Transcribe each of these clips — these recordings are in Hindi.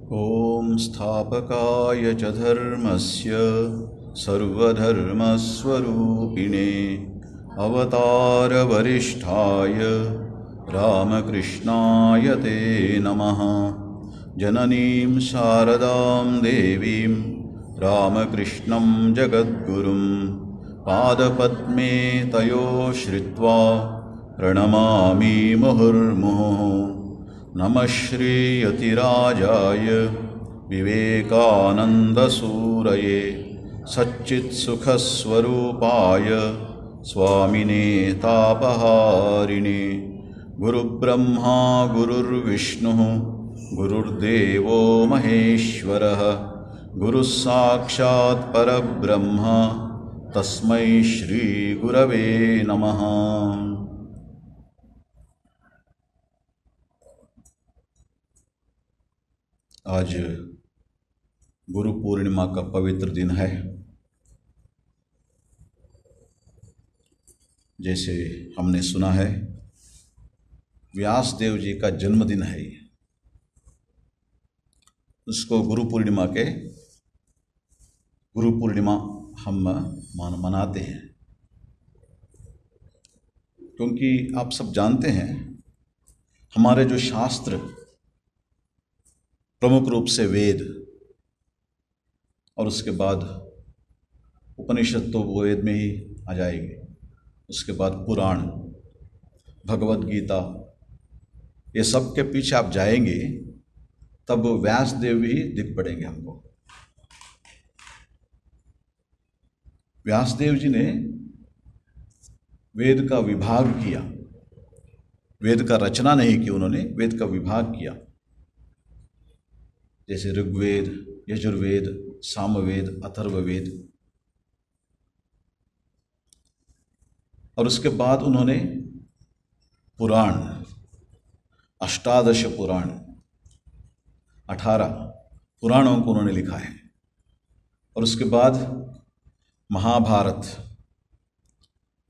ॐ स्थापकाय च धर्मस्य सर्वधर्मस्वरूपिणे अवतारवरिष्ठाय रामकृष्णाय ते नमः। जननीं शारदां देवीं रामकृष्णं जगद्गुरुं पादपद्मे तयो श्रित्वा प्रणमामि मुहुर्मुहुः। नमः श्रीयतिराजाय विवेकानन्दसूरये सच्चित्सुखस्वरूपाय स्वामिने तापहारिणे। गुरुब्रह्मा गुरुर्विष्णुः गुरुर्देवो महेश्वरः गुरुस्साक्षात् परब्रह्म तस्मै श्रीगुरवे नमः। आज गुरु पूर्णिमा का पवित्र दिन है। जैसे हमने सुना है, व्यासदेव जी का जन्मदिन है ये। उसको गुरु पूर्णिमा हम मनाते हैं, क्योंकि आप सब जानते हैं हमारे जो शास्त्र, प्रमुख रूप से वेद और उसके बाद उपनिषद तो वेद में ही आ जाएंगे, उसके बाद पुराण, भगवद गीता, ये सब के पीछे आप जाएंगे तब व्यासदेव ही दिख पड़ेंगे हमको। व्यासदेव जी ने वेद का विभाग किया, वेद का रचना नहीं की उन्होंने, वेद का विभाग किया। जैसे ऋग्वेद, यजुर्वेद, सामवेद, अथर्ववेद, और उसके बाद उन्होंने पुराण, अष्टादश पुराण, 18 पुराणों को उन्होंने लिखा है। और उसके बाद महाभारत,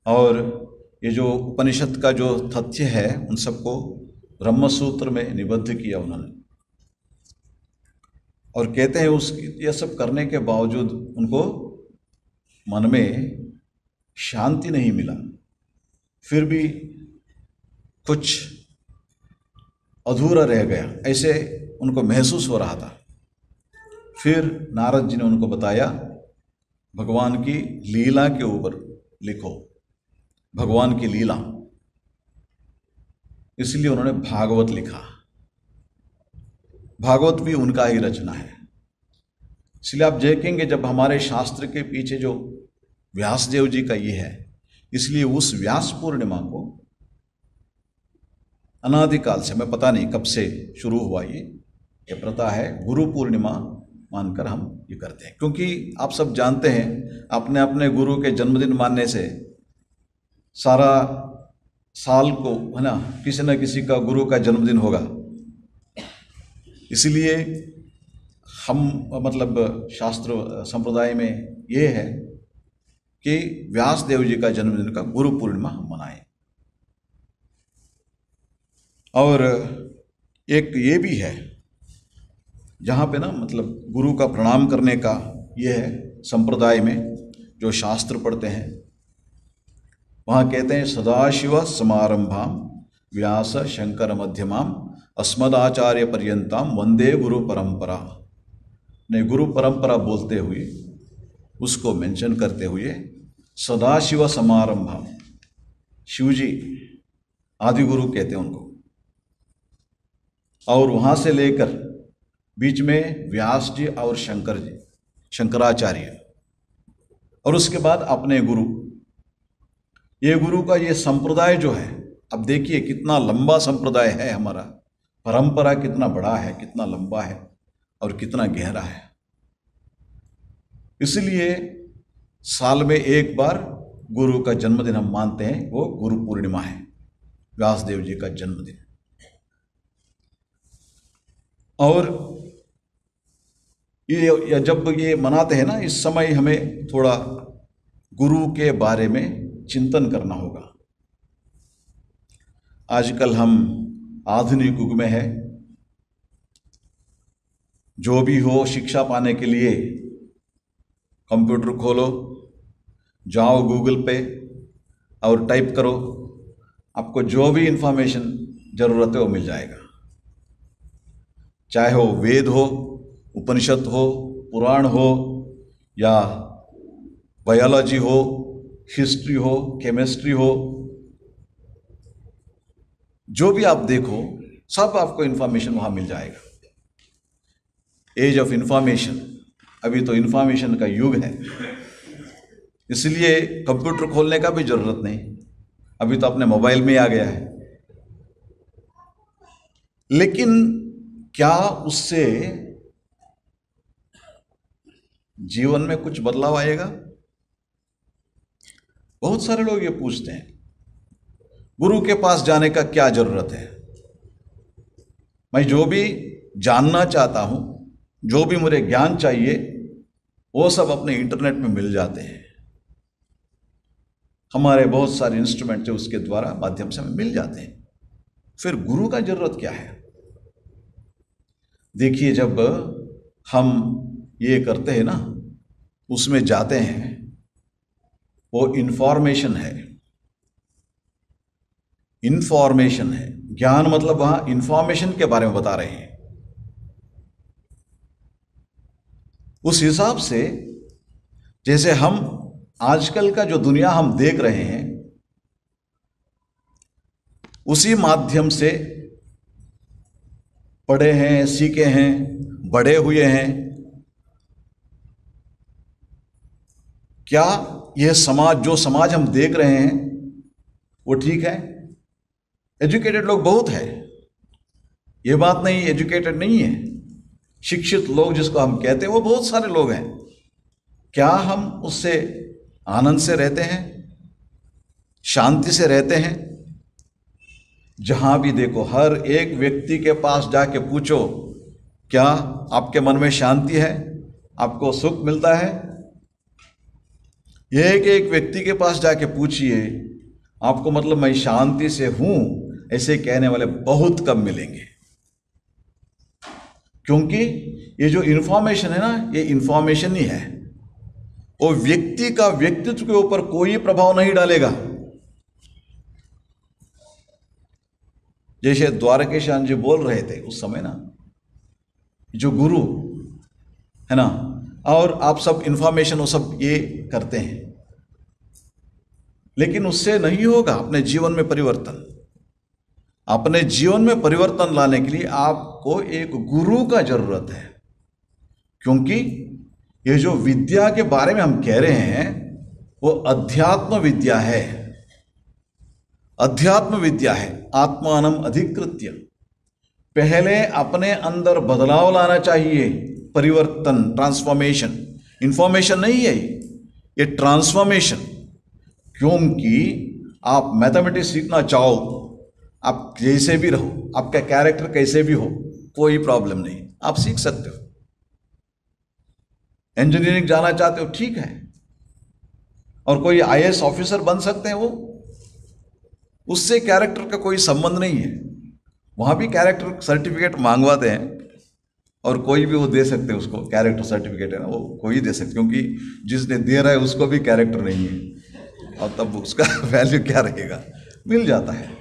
और ये जो उपनिषद का जो तथ्य है उन सबको ब्रह्मसूत्र में निबद्ध किया उन्होंने। और कहते हैं ये सब करने के बावजूद उनको मन में शांति नहीं मिला, फिर भी कुछ अधूरा रह गया, ऐसे उनको महसूस हो रहा था। फिर नारद जी ने उनको बताया, भगवान की लीला के ऊपर लिखो, भगवान की लीला। इसलिए उन्होंने भागवत लिखा। भागवत भी उनका ही रचना है। इसलिए आप देखेंगे जब हमारे शास्त्र के पीछे जो व्यासदेव जी का ये है, इसलिए उस व्यास पूर्णिमा को अनादिकाल से, मैं पता नहीं कब से शुरू हुआ ये प्रथा है, गुरु पूर्णिमा मानकर हम ये करते हैं। क्योंकि आप सब जानते हैं अपने अपने गुरु के जन्मदिन मानने से सारा साल को, है ना, किसी न किसी का गुरु का जन्मदिन होगा। इसलिए हम शास्त्र संप्रदाय में ये है कि व्यासदेव जी का जन्मदिन का गुरु पूर्णिमा हम मनाएं। और एक ये भी है जहाँ पे ना गुरु का प्रणाम करने का ये है संप्रदाय में, जो शास्त्र पढ़ते हैं वहाँ कहते हैं, सदाशिव समारंभाम व्यास शंकर मध्यमाम अस्मदाचार्य पर्यंताम वंदे गुरु परंपरा। ने गुरु परंपरा बोलते हुए, उसको मेंशन करते हुए, सदाशिव समारंभाम, शिवजी आदि गुरु कहते हैं उनको, और वहाँ से लेकर बीच में व्यास जी और शंकर जी, शंकराचार्य, और उसके बाद अपने गुरु। ये गुरु का ये संप्रदाय जो है, अब देखिए कितना लंबा संप्रदाय है हमारा, परंपरा कितना बड़ा है, कितना लंबा है और कितना गहरा है। इसलिए साल में एक बार गुरु का जन्मदिन हम मानते हैं, वो गुरु पूर्णिमा है, व्यासदेव जी का जन्मदिन। और ये जब ये मनाते हैं ना, इस समय हमें थोड़ा गुरु के बारे में चिंतन करना होगा। आजकल हम आधुनिक युग में है, जो भी हो शिक्षा पाने के लिए कंप्यूटर खोलो, जाओ गूगल पे और टाइप करो, आपको जो भी इंफॉर्मेशन ज़रूरत है वो मिल जाएगा। चाहे वो वेद हो, उपनिषद हो, पुराण हो, या बायोलॉजी हो, हिस्ट्री हो, केमिस्ट्री हो, जो भी आप देखो सब आपको इंफॉर्मेशन वहाँ मिल जाएगा। एज ऑफ इंफॉर्मेशन, अभी तो इंफॉर्मेशन का युग है, इसलिए कंप्यूटर खोलने का भी जरूरत नहीं, अभी तो अपने मोबाइल में आ गया है। लेकिन क्या उससे जीवन में कुछ बदलाव आएगा? बहुत सारे लोग ये पूछते हैं, गुरु के पास जाने का क्या जरूरत है? मैं जो भी जानना चाहता हूं, जो भी मुझे ज्ञान चाहिए, वो सब अपने इंटरनेट में मिल जाते हैं। हमारे बहुत सारे इंस्ट्रूमेंट जो उसके द्वारा माध्यम से हमें मिल जाते हैं। फिर गुरु का जरूरत क्या है? देखिए, जब हम ये करते हैं ना, उसमें जाते हैं, वो इंफॉर्मेशन है। इंफॉर्मेशन है, ज्ञान मतलब वहां इंफॉर्मेशन के बारे में बता रहे हैं। उस हिसाब से जैसे हम आजकल का जो दुनिया हम देख रहे हैं, उसी माध्यम से पढ़े हैं, सीखे हैं, बड़े हुए हैं। क्या यह समाज, जो समाज हम देख रहे हैं, वो ठीक है? एजुकेटेड लोग बहुत है, ये बात नहीं एजुकेटेड नहीं है। शिक्षित लोग जिसको हम कहते हैं वो बहुत सारे लोग हैं। क्या हम उससे आनंद से रहते हैं, शांति से रहते हैं? जहां भी देखो, हर एक व्यक्ति के पास जाके पूछो, क्या आपके मन में शांति है, आपको सुख मिलता है? एक एक व्यक्ति के पास जाके पूछिए, आपको मतलब मैं शांति से हूं, ऐसे कहने वाले बहुत कम मिलेंगे। क्योंकि ये जो इंफॉर्मेशन है ना, ये इंफॉर्मेशन ही है, वो व्यक्ति का व्यक्तित्व के ऊपर कोई प्रभाव नहीं डालेगा। जैसे द्वारकेशान जी बोल रहे थे उस समय ना, जो गुरु है ना, और आप सब इंफॉर्मेशन वो सब ये करते हैं, लेकिन उससे नहीं होगा अपने जीवन में परिवर्तन। अपने जीवन में परिवर्तन लाने के लिए आपको एक गुरु का जरूरत है। क्योंकि ये जो विद्या के बारे में हम कह रहे हैं, वो अध्यात्म विद्या है। अध्यात्म विद्या है, आत्मानम अधिकृत्य। पहले अपने अंदर बदलाव लाना चाहिए, परिवर्तन, ट्रांसफॉर्मेशन। इंफॉर्मेशन नहीं है ये ट्रांसफॉर्मेशन। क्योंकि आप मैथमेटिक्स सीखना चाहो, आप जैसे भी रहो, आपका कैरेक्टर कैसे भी हो, कोई प्रॉब्लम नहीं, आप सीख सकते हो। इंजीनियरिंग जाना चाहते हो, ठीक है, और कोई आईएएस ऑफिसर बन सकते हैं, वो उससे कैरेक्टर का कोई संबंध नहीं है। वहां भी कैरेक्टर सर्टिफिकेट मांगवाते हैं, और कोई भी वो दे सकते हैं उसको, कैरेक्टर सर्टिफिकेट है ना, वो कोई दे सकते, क्योंकि जिसने दे रहा है उसको भी कैरेक्टर नहीं है, और तब उसका वैल्यू क्या रहेगा? मिल जाता है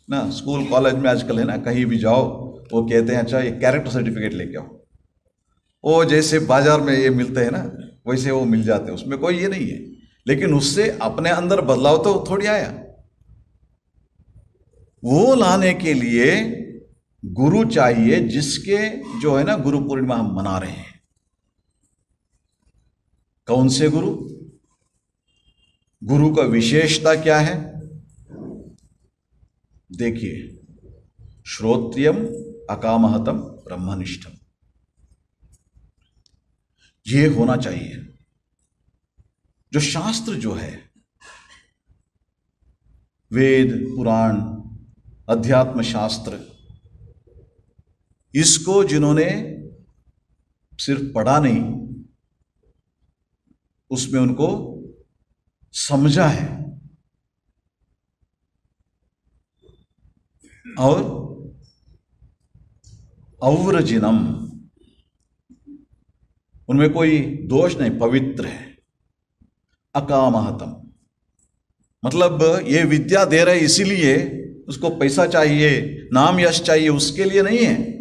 ना। स्कूल कॉलेज में आजकल है ना, कहीं भी जाओ वो कहते हैं अच्छा ये कैरेक्टर सर्टिफिकेट लेके आओ। वो जैसे बाजार में ये मिलते हैं ना, वैसे वो मिल जाते हैं, उसमें कोई ये नहीं है। लेकिन उससे अपने अंदर बदलाव तो थोड़ी आया। वो लाने के लिए गुरु चाहिए, जिसके जो है ना, गुरु पूर्णिमा हम मना रहे हैं। कौन से गुरु? गुरु का विशेषता क्या है? देखिए, श्रोत्रियम अकामहतम ब्रह्मनिष्ठम, ये होना चाहिए। जो शास्त्र जो है, वेद, पुराण, अध्यात्म शास्त्र, इसको जिन्होंने सिर्फ पढ़ा नहीं, उसमें उनको समझा है और अव्रजिनम, उनमें कोई दोष नहीं, पवित्र है। अकामहतम मतलब ये विद्या दे रहे इसीलिए उसको पैसा चाहिए, नाम यश चाहिए, उसके लिए नहीं है।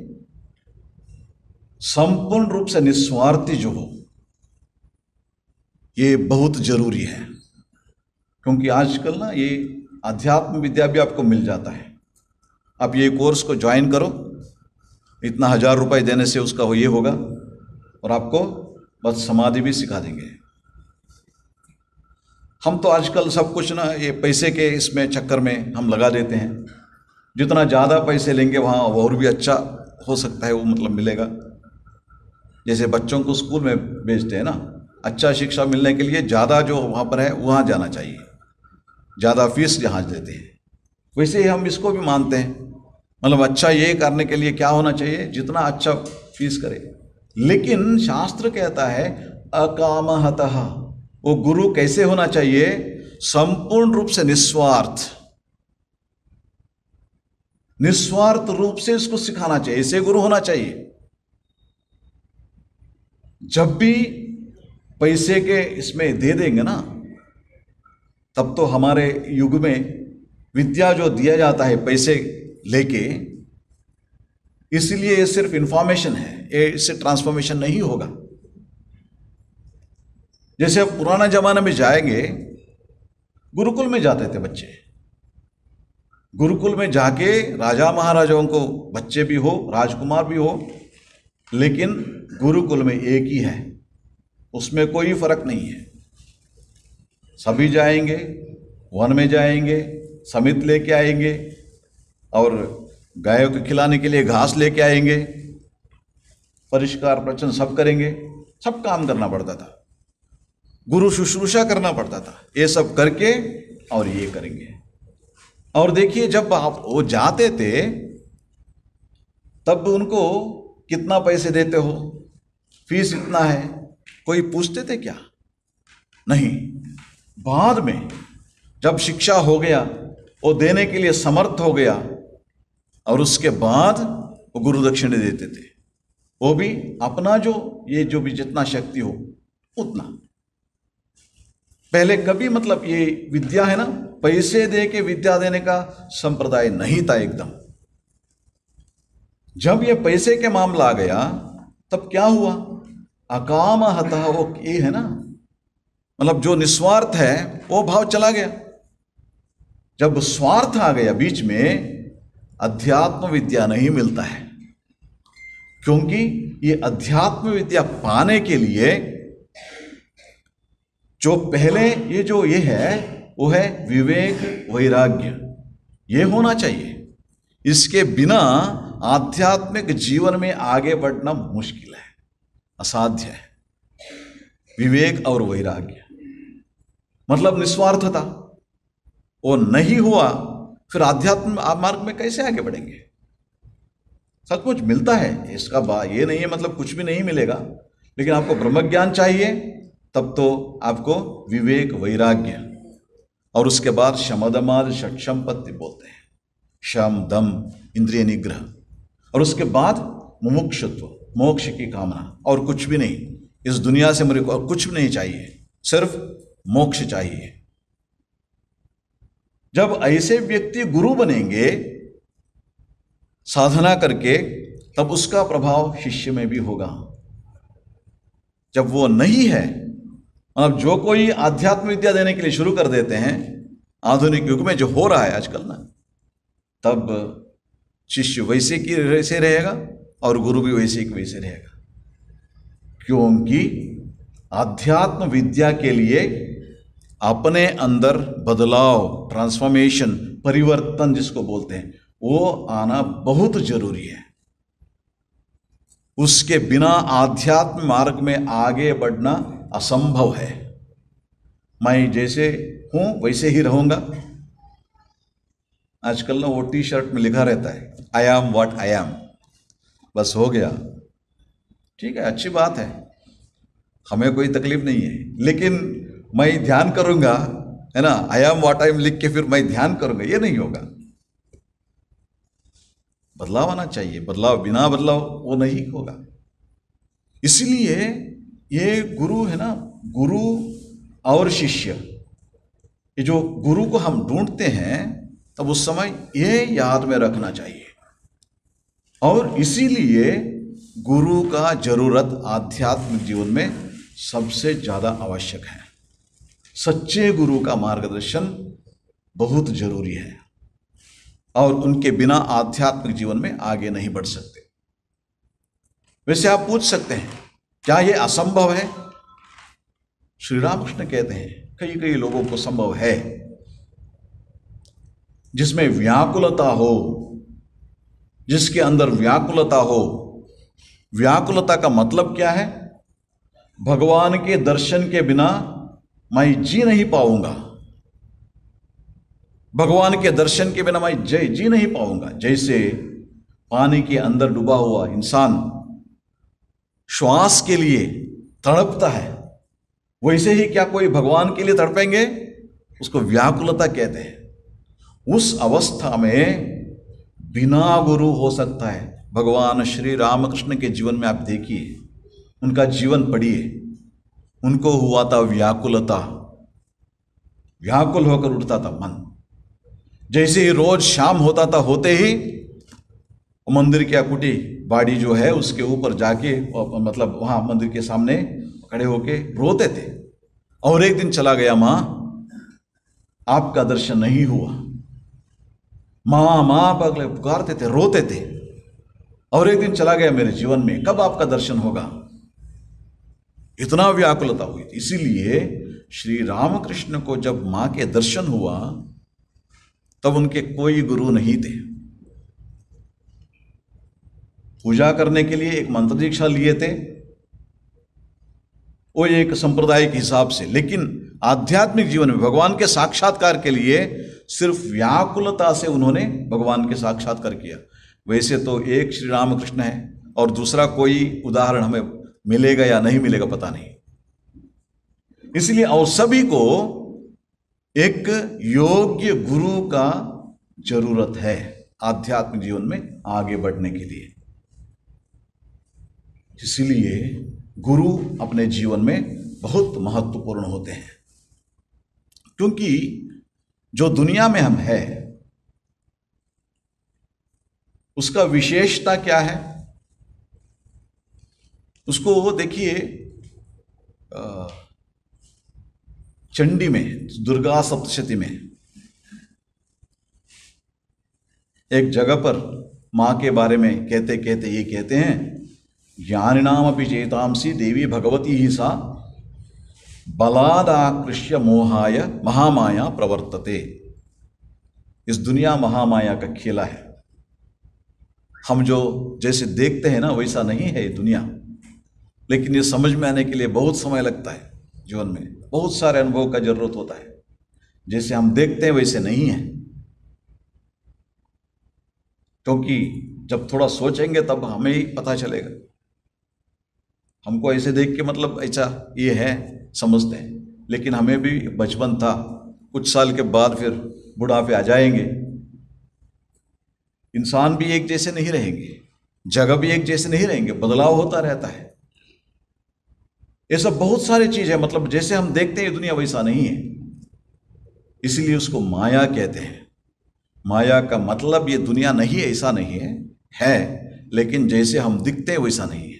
संपूर्ण रूप से निस्वार्थी जो हो, ये बहुत जरूरी है। क्योंकि आजकल ना ये अध्यात्म विद्या भी आपको मिल जाता है। आप ये कोर्स को ज्वाइन करो, इतना 1000 रुपए देने से उसका ये होगा, और आपको बस समाधि भी सिखा देंगे। हम तो आजकल सब कुछ ना ये पैसे के इसमें चक्कर में हम लगा देते हैं। जितना ज़्यादा पैसे लेंगे वहाँ और भी अच्छा हो सकता है, वो मतलब मिलेगा। जैसे बच्चों को स्कूल में भेजते हैं ना, अच्छा शिक्षा मिलने के लिए ज़्यादा जो वहाँ पर है वहाँ जाना चाहिए, ज़्यादा फीस जहाँ देते हैं। वैसे ही हम इसको भी मानते हैं, मतलब अच्छा ये करने के लिए क्या होना चाहिए, जितना अच्छा फीस करे। लेकिन शास्त्र कहता है अकामहतः, वो गुरु कैसे होना चाहिए, संपूर्ण रूप से निस्वार्थ, निस्वार्थ रूप से इसको सिखाना चाहिए। ऐसे गुरु होना चाहिए। जब भी पैसे के इसमें दे देंगे ना, तब तो हमारे युग में विद्या जो दिया जाता है पैसे लेके, इसलिए ये सिर्फ इंफॉर्मेशन है, ये इससे ट्रांसफॉर्मेशन नहीं होगा। जैसे अब पुराना जमाना में जाएंगे, गुरुकुल में जाते थे बच्चे, गुरुकुल में जाके राजा महाराजाओं को बच्चे भी हो, राजकुमार भी हो, लेकिन गुरुकुल में एक ही है, उसमें कोई फर्क नहीं है। सभी जाएंगे, वन में जाएंगे, समित लेके आएंगे, और गायों को खिलाने के लिए घास लेके आएंगे, परिष्कार प्रवचन सब करेंगे, सब काम करना पड़ता था, गुरु शुश्रूषा करना पड़ता था। ये सब करके और ये करेंगे। और देखिए जब आप वो जाते थे तब उनको कितना पैसे देते हो, फीस इतना है, कोई पूछते थे क्या? नहीं। बाद में जब शिक्षा हो गया, वो देने के लिए समर्थ हो गया, और उसके बाद वो गुरु दक्षिणे देते थे, वो भी अपना जो ये जो भी जितना शक्ति हो उतना। पहले कभी मतलब ये विद्या है ना, पैसे दे के विद्या देने का संप्रदाय नहीं था एकदम। जब ये पैसे के मामला आ गया तब क्या हुआ, अकामहतः, वो ये है ना, मतलब जो निस्वार्थ है वो भाव चला गया। जब स्वार्थ आ गया बीच में, अध्यात्म विद्या नहीं मिलता है। क्योंकि ये अध्यात्म विद्या पाने के लिए जो पहले ये जो ये है वो है विवेक वैराग्य, ये होना चाहिए। इसके बिना आध्यात्मिक जीवन में आगे बढ़ना मुश्किल है, असाध्य है। विवेक और वैराग्य मतलब निस्वार्थता, वो नहीं हुआ, फिर आध्यात्म मार्ग में कैसे आगे बढ़ेंगे? सचमुच मिलता है इसका ये नहीं है मतलब कुछ भी नहीं मिलेगा, लेकिन आपको ब्रह्म ज्ञान चाहिए, तब तो आपको विवेक वैराग्य, और उसके बाद शमदमाद षट्संपत्ति बोलते हैं, शम दम इंद्रिय निग्रह, और उसके बाद मुमुक्षुत्व, मोक्ष की कामना। और कुछ भी नहीं इस दुनिया से मेरे को और कुछ भी नहीं चाहिए, सिर्फ मोक्ष चाहिए। जब ऐसे व्यक्ति गुरु बनेंगे साधना करके, तब उसका प्रभाव शिष्य में भी होगा। जब वो नहीं है, मतलब जो कोई आध्यात्म विद्या देने के लिए शुरू कर देते हैं, आधुनिक युग में जो हो रहा है आजकल ना, तब शिष्य वैसे की वैसे रहेगा और गुरु भी वैसे की वैसे रहेगा। क्योंकि आध्यात्म विद्या के लिए अपने अंदर बदलाव, ट्रांसफॉर्मेशन, परिवर्तन जिसको बोलते हैं, वो आना बहुत जरूरी है। उसके बिना आध्यात्म मार्ग में आगे बढ़ना असंभव है। मैं जैसे हूं वैसे ही रहूंगा। आजकल ना वो टी शर्ट में लिखा रहता है, I am what I am, बस हो गया। ठीक है, अच्छी बात है, हमें कोई तकलीफ नहीं है, लेकिन मैं ध्यान करूंगा, है ना, I am what I am लिख के फिर मैं ध्यान करूंगा, ये नहीं होगा। बदलाव आना चाहिए, बदलाव बिना बदलाव वो नहीं होगा। इसलिए ये गुरु है ना, गुरु और शिष्य, ये जो गुरु को हम ढूंढते हैं तब उस समय ये याद में रखना चाहिए। और इसीलिए गुरु का जरूरत आध्यात्मिक जीवन में सबसे ज़्यादा आवश्यक है। सच्चे गुरु का मार्गदर्शन बहुत जरूरी है और उनके बिना आध्यात्मिक जीवन में आगे नहीं बढ़ सकते। वैसे आप पूछ सकते हैं क्या ये असंभव है? श्री रामकृष्ण कहते हैं कई कई लोगों को संभव है, जिसमें व्याकुलता हो, जिसके अंदर व्याकुलता हो। व्याकुलता का मतलब क्या है? भगवान के दर्शन के बिना मैं जी नहीं पाऊंगा, भगवान के दर्शन के बिना मैं जी नहीं पाऊंगा। जैसे पानी के अंदर डूबा हुआ इंसान श्वास के लिए तड़पता है, वैसे ही क्या कोई भगवान के लिए तड़पेंगे? उसको व्याकुलता कहते हैं। उस अवस्था में बिना गुरु हो सकता है। भगवान श्री रामकृष्ण के जीवन में आप देखिए, उनका जीवन पढ़िए, उनको हुआ था व्याकुलता, व्याकुल होकर उठता था मन। जैसे ही रोज शाम होता था, होते ही मंदिर की कुटी बाड़ी जो है उसके ऊपर जाके, मतलब वहां मंदिर के सामने खड़े होके रोते थे। और एक दिन चला गया, मां आपका दर्शन नहीं हुआ। मां मां पगले पुकारते थे, रोते थे। और एक दिन चला गया मेरे जीवन में, कब आपका दर्शन होगा? इतना व्याकुलता हुई थी। इसीलिए श्री रामकृष्ण को जब मां के दर्शन हुआ तब उनके कोई गुरु नहीं थे। पूजा करने के लिए एक मंत्र दीक्षा लिए थे, वो एक संप्रदाय के हिसाब से, लेकिन आध्यात्मिक जीवन में भगवान के साक्षात्कार के लिए सिर्फ व्याकुलता से उन्होंने भगवान के साक्षात्कार किया। वैसे तो एक श्री रामकृष्ण है और दूसरा कोई उदाहरण हमें मिलेगा या नहीं मिलेगा पता नहीं। इसलिए और सभी को एक योग्य गुरु का जरूरत है आध्यात्मिक जीवन में आगे बढ़ने के लिए। इसलिए गुरु अपने जीवन में बहुत महत्वपूर्ण होते हैं, क्योंकि जो दुनिया में हम हैं उसका विशेषता क्या है? उसको देखिए, चंडी में, दुर्गा सप्तशती में एक जगह पर मां के बारे में कहते कहते ये कहते हैं, ज्ञानिनामपि चेतांसी देवी भगवती ही सा बलादाकृष्य मोहाय महामाया प्रवर्तते। इस दुनिया महामाया का खेला है। हम जो जैसे देखते हैं ना वैसा नहीं है ये दुनिया, लेकिन ये समझ में आने के लिए बहुत समय लगता है। जीवन में बहुत सारे अनुभव का जरूरत होता है। जैसे हम देखते हैं वैसे नहीं है, क्योंकि जब थोड़ा सोचेंगे तब हमें ही पता चलेगा। हमको ऐसे देख के मतलब ऐसा ये है समझते हैं, लेकिन हमें भी बचपन था, कुछ साल के बाद फिर बुढ़ापे आ जाएंगे। इंसान भी एक जैसे नहीं रहेंगे, जगह भी एक जैसे नहीं रहेंगे, बदलाव होता रहता है। ये सब बहुत सारी चीज है, मतलब जैसे हम देखते हैं ये दुनिया वैसा नहीं है, इसलिए उसको माया कहते हैं। माया का मतलब ये दुनिया नहीं है, ऐसा नहीं है, लेकिन जैसे हम दिखते हैं वैसा नहीं है,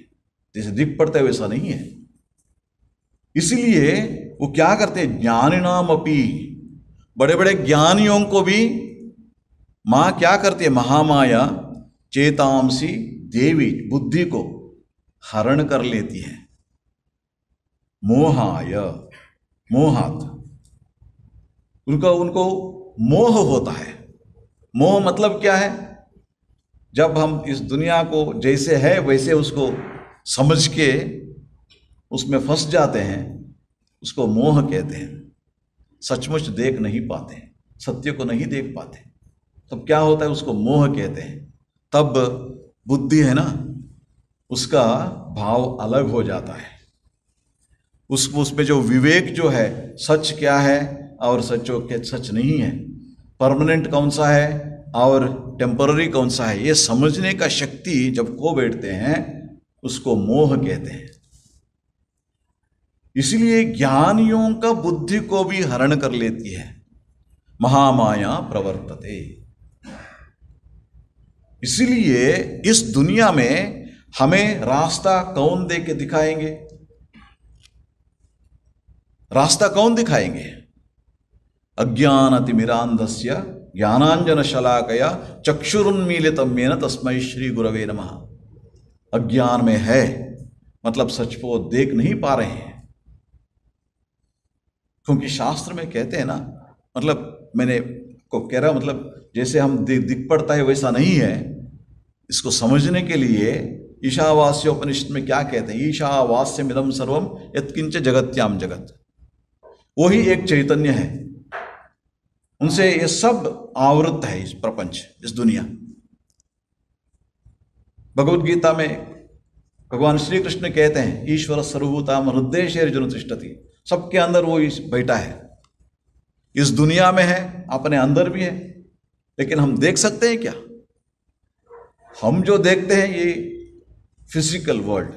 जैसे दिख पड़ता है वैसा नहीं है। इसलिए वो क्या करते हैं, ज्ञानिनाम अपि, बड़े बड़े ज्ञानियों को भी मां क्या करती है, महामाया चेतांसी देवी, बुद्धि को हरण कर लेती है। मोहाय, मोहात, उनको मोह होता है। मोह मतलब क्या है? जब हम इस दुनिया को जैसे है वैसे उसको समझ के उसमें फंस जाते हैं, उसको मोह कहते हैं। सचमुच देख नहीं पाते, सत्य को नहीं देख पाते, तब क्या होता है, उसको मोह कहते हैं। तब बुद्धि है ना, उसका भाव अलग हो जाता है। उसमें जो विवेक जो है, सच क्या है और सच नहीं है, परमानेंट कौन सा है और टेम्पररी कौन सा है, ये समझने का शक्ति जब खो बैठते हैं उसको मोह कहते हैं। इसलिए ज्ञानियों का बुद्धि को भी हरण कर लेती है। महामाया प्रवर्तते। इसलिए इस दुनिया में हमें रास्ता कौन दे के दिखाएंगे? रास्ता कौन दिखाएंगे? अज्ञानतिमिरान्धस्य ज्ञानांजन शलाकया चक्षुरुन्मीलितं येन तस्मै श्री गुरवे नमः। अज्ञान में है मतलब सच को देख नहीं पा रहे हैं, क्योंकि शास्त्र में कहते हैं ना, मतलब मैंने को कह रहा मतलब जैसे हम दिख पड़ता है वैसा नहीं है। इसको समझने के लिए ईशावास्य उपनिषद में क्या कहते हैं? ईशावास्यमिदं सर्वम यत्किंच जगत्याम जगत। वही एक चैतन्य है, उनसे ये सब आवृत है, इस प्रपंच, इस दुनिया। भगवद गीता में भगवान श्री कृष्ण कहते हैं ईश्वर सर्वभूताम हृदय अर्जुन तिष्ठति। सबके अंदर वो बैठा है, इस दुनिया में है, अपने अंदर भी है। लेकिन हम देख सकते हैं क्या? हम जो देखते हैं ये फिजिकल वर्ल्ड,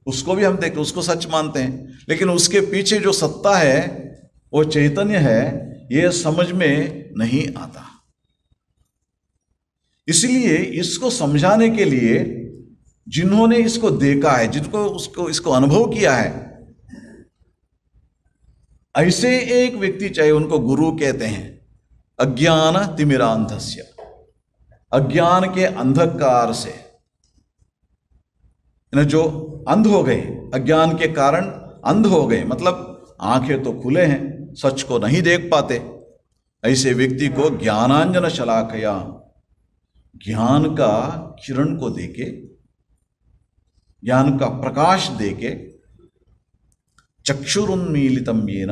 उसको भी हम देखते, उसको सच मानते हैं, लेकिन उसके पीछे जो सत्ता है, वो चैतन्य है, ये समझ में नहीं आता। इसलिए इसको समझाने के लिए जिन्होंने इसको देखा है, जिनको इसको अनुभव किया है, ऐसे एक व्यक्ति, चाहे उनको गुरु कहते हैं, अज्ञान तिमिरांधस्य, अज्ञान के अंधकार से जो अंध हो गए, अज्ञान के कारण अंध हो गए, मतलब आंखें तो खुले हैं, सच को नहीं देख पाते, ऐसे व्यक्ति को ज्ञानांजन शलाकया, ज्ञान का किरण को देके, ज्ञान का प्रकाश देके, चक्षुरुन्मीलितं येन,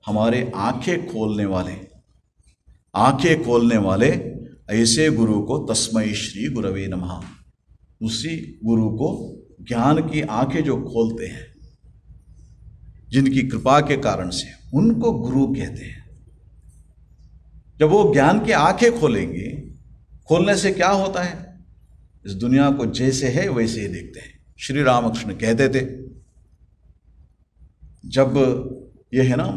हमारे आंखें खोलने वाले ऐसे गुरु को तस्मै श्री गुरवे नमः, उसी गुरु को, ज्ञान की आंखें जो खोलते हैं, जिनकी कृपा के कारण से, उनको गुरु कहते हैं। जब वो ज्ञान की आंखें खोलेंगे, खोलने से क्या होता है? इस दुनिया को जैसे है वैसे ही देखते हैं। श्री रामकृष्ण कहते थे, जब ये है ना,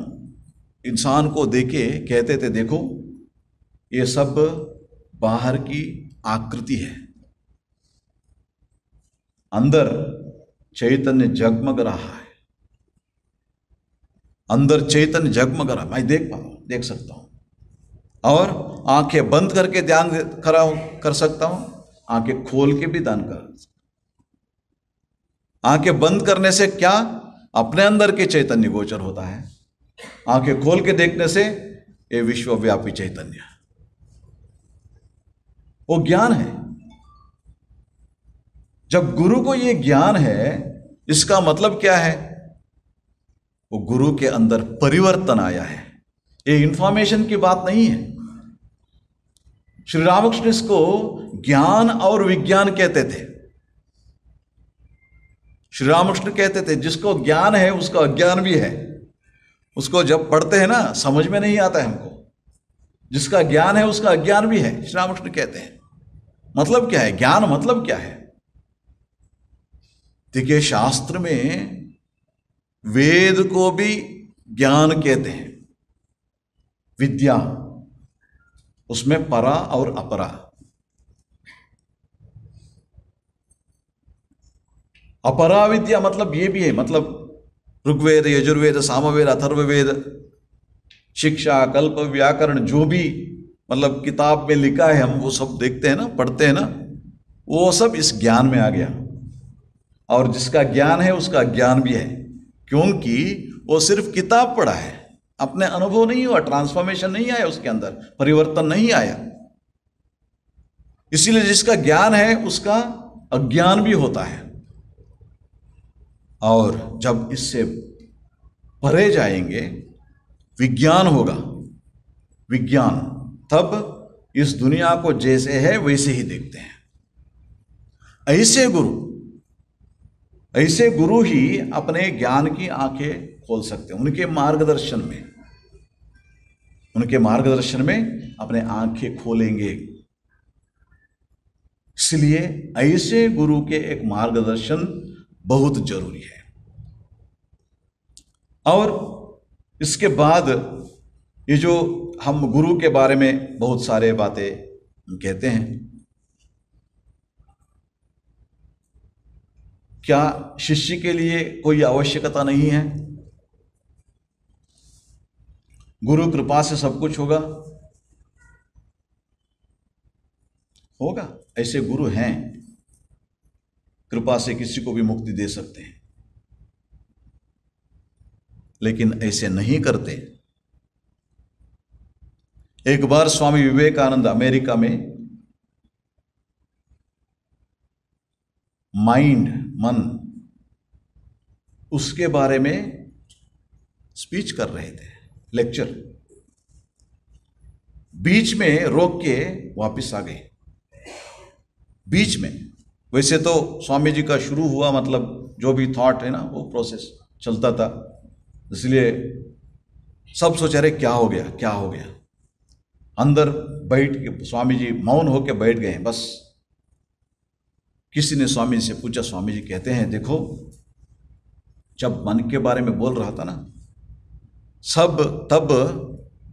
इंसान को देखे कहते थे, देखो ये सब बाहर की आकृति है, अंदर चैतन्य जगमग रहा है, अंदर चैतन्य जगमग रहा, मैं देख सकता हूं, और आंखें बंद करके ध्यान कर सकता हूं, आंखें खोल के भी ध्यान कर। आंखें बंद करने से क्या? अपने अंदर के चैतन्य गोचर होता है, आंखें खोल के देखने से ये विश्वव्यापी चैतन्य, वो ज्ञान है। जब गुरु को ये ज्ञान है, इसका मतलब क्या है? वो गुरु के अंदर परिवर्तन आया है, ये इंफॉर्मेशन की बात नहीं है। श्री रामकृष्ण इसको ज्ञान और विज्ञान कहते थे। श्री रामकृष्ण कहते थे जिसको ज्ञान है उसका अज्ञान भी है। उसको जब पढ़ते हैं ना, समझ में नहीं आता है हमको, जिसका ज्ञान है उसका अज्ञान भी है, श्री रामकृष्ण कहते हैं। मतलब क्या है ज्ञान? मतलब क्या है? देखिए, शास्त्र में वेद को भी ज्ञान कहते हैं, विद्या, उसमें परा और अपरा। अपरा विद्या मतलब ये भी है, मतलब ऋग्वेद, यजुर्वेद, सामवेद, अथर्ववेद, शिक्षा, कल्प, व्याकरण, जो भी मतलब किताब में लिखा है, हम वो सब देखते हैं ना, पढ़ते हैं ना, वो सब इस ज्ञान में आ गया। और जिसका ज्ञान है उसका ज्ञान भी है, क्योंकि वो सिर्फ किताब पढ़ा है, अपने अनुभव नहीं हुआ, ट्रांसफॉर्मेशन नहीं आया, उसके अंदर परिवर्तन नहीं आया। इसीलिए जिसका ज्ञान है उसका अज्ञान भी होता है। और जब इससे परे जाएंगे, विज्ञान होगा, विज्ञान, तब इस दुनिया को जैसे है वैसे ही देखते हैं। ऐसे गुरु ही अपने ज्ञान की आंखें खोल सकते हैं। उनके मार्गदर्शन में अपने आंखें खोलेंगे। इसलिए ऐसे गुरु के एक मार्गदर्शन बहुत जरूरी है। और इसके बाद ये जो हम गुरु के बारे में बहुत सारे बातें कहते हैं, क्या शिष्य के लिए कोई आवश्यकता नहीं है? गुरु कृपा से सब कुछ होगा? होगा। ऐसे गुरु हैं, कृपा से किसी को भी मुक्ति दे सकते हैं, लेकिन ऐसे नहीं करते। एक बार स्वामी विवेकानंद अमेरिका में माइंड, मन, उसके बारे में स्पीच कर रहे थे, लेक्चर। बीच में रोक के वापस आ गए, बीच में। वैसे तो स्वामी जी का शुरू हुआ, मतलब जो भी थॉट है ना, वो प्रोसेस चलता था, इसलिए सब सोच रहे क्या हो गया, क्या हो गया। अंदर बैठ के स्वामी जी मौन होकर बैठ गए। बस किसी ने स्वामी जी से पूछा, स्वामी जी कहते हैं देखो, जब मन के बारे में बोल रहा था ना, तब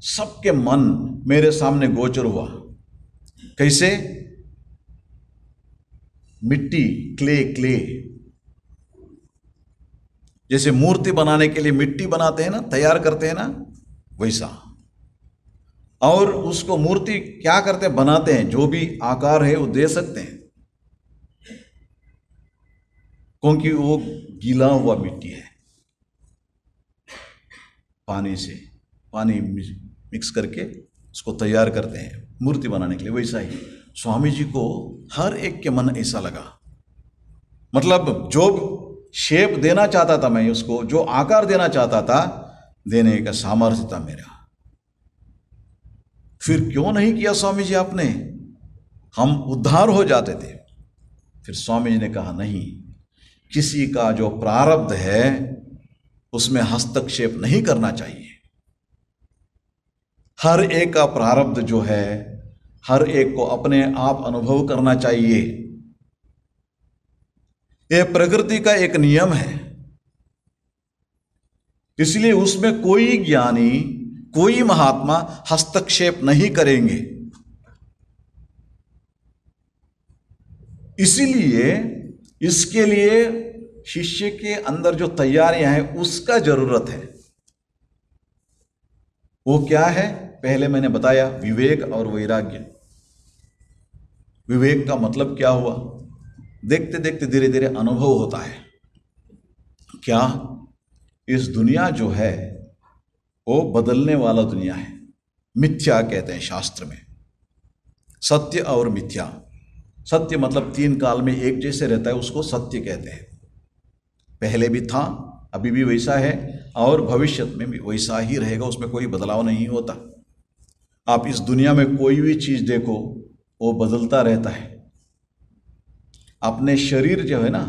सबके मन मेरे सामने गोचर हुआ। कैसे? मिट्टी, क्ले, जैसे मूर्ति बनाने के लिए मिट्टी बनाते हैं ना, तैयार करते हैं ना, वैसा। और उसको मूर्ति क्या करते हैं? बनाते हैं, जो भी आकार है वो दे सकते हैं, क्योंकि वो गीला हुआ मिट्टी है। पानी मिक्स करके उसको तैयार करते हैं मूर्ति बनाने के लिए। वैसा ही स्वामी जी को हर एक के मन ऐसा लगा, मतलब जो शेप देना चाहता था मैं, उसको जो आकार देना चाहता था, देने का सामर्थ्य था मेरा। फिर क्यों नहीं किया स्वामी जी आपने? हम उद्धार हो जाते थे। फिर स्वामी जी ने कहा नहीं, किसी का जो प्रारब्ध है उसमें हस्तक्षेप नहीं करना चाहिए। हर एक का प्रारब्ध जो है, हर एक को अपने आप अनुभव करना चाहिए। यह प्रकृति का एक नियम है, इसलिए उसमें कोई ज्ञानी, कोई महात्मा हस्तक्षेप नहीं करेंगे। इसीलिए इसके लिए शिष्य के अंदर जो तैयारियां हैं उसका जरूरत है। वो क्या है? पहले मैंने बताया, विवेक और वैराग्य। विवेक का मतलब क्या हुआ? देखते देखते धीरे धीरे अनुभव होता है। क्या? इस दुनिया जो है वो बदलने वाला दुनिया है। मिथ्या कहते हैं शास्त्र में, सत्य और मिथ्या। सत्य मतलब 3 काल में एक जैसे रहता है, उसको सत्य कहते हैं। पहले भी था, अभी भी वैसा है, और भविष्य में भी वैसा ही रहेगा, उसमें कोई बदलाव नहीं होता। आप इस दुनिया में कोई भी चीज देखो, वो बदलता रहता है। अपने शरीर जो है ना,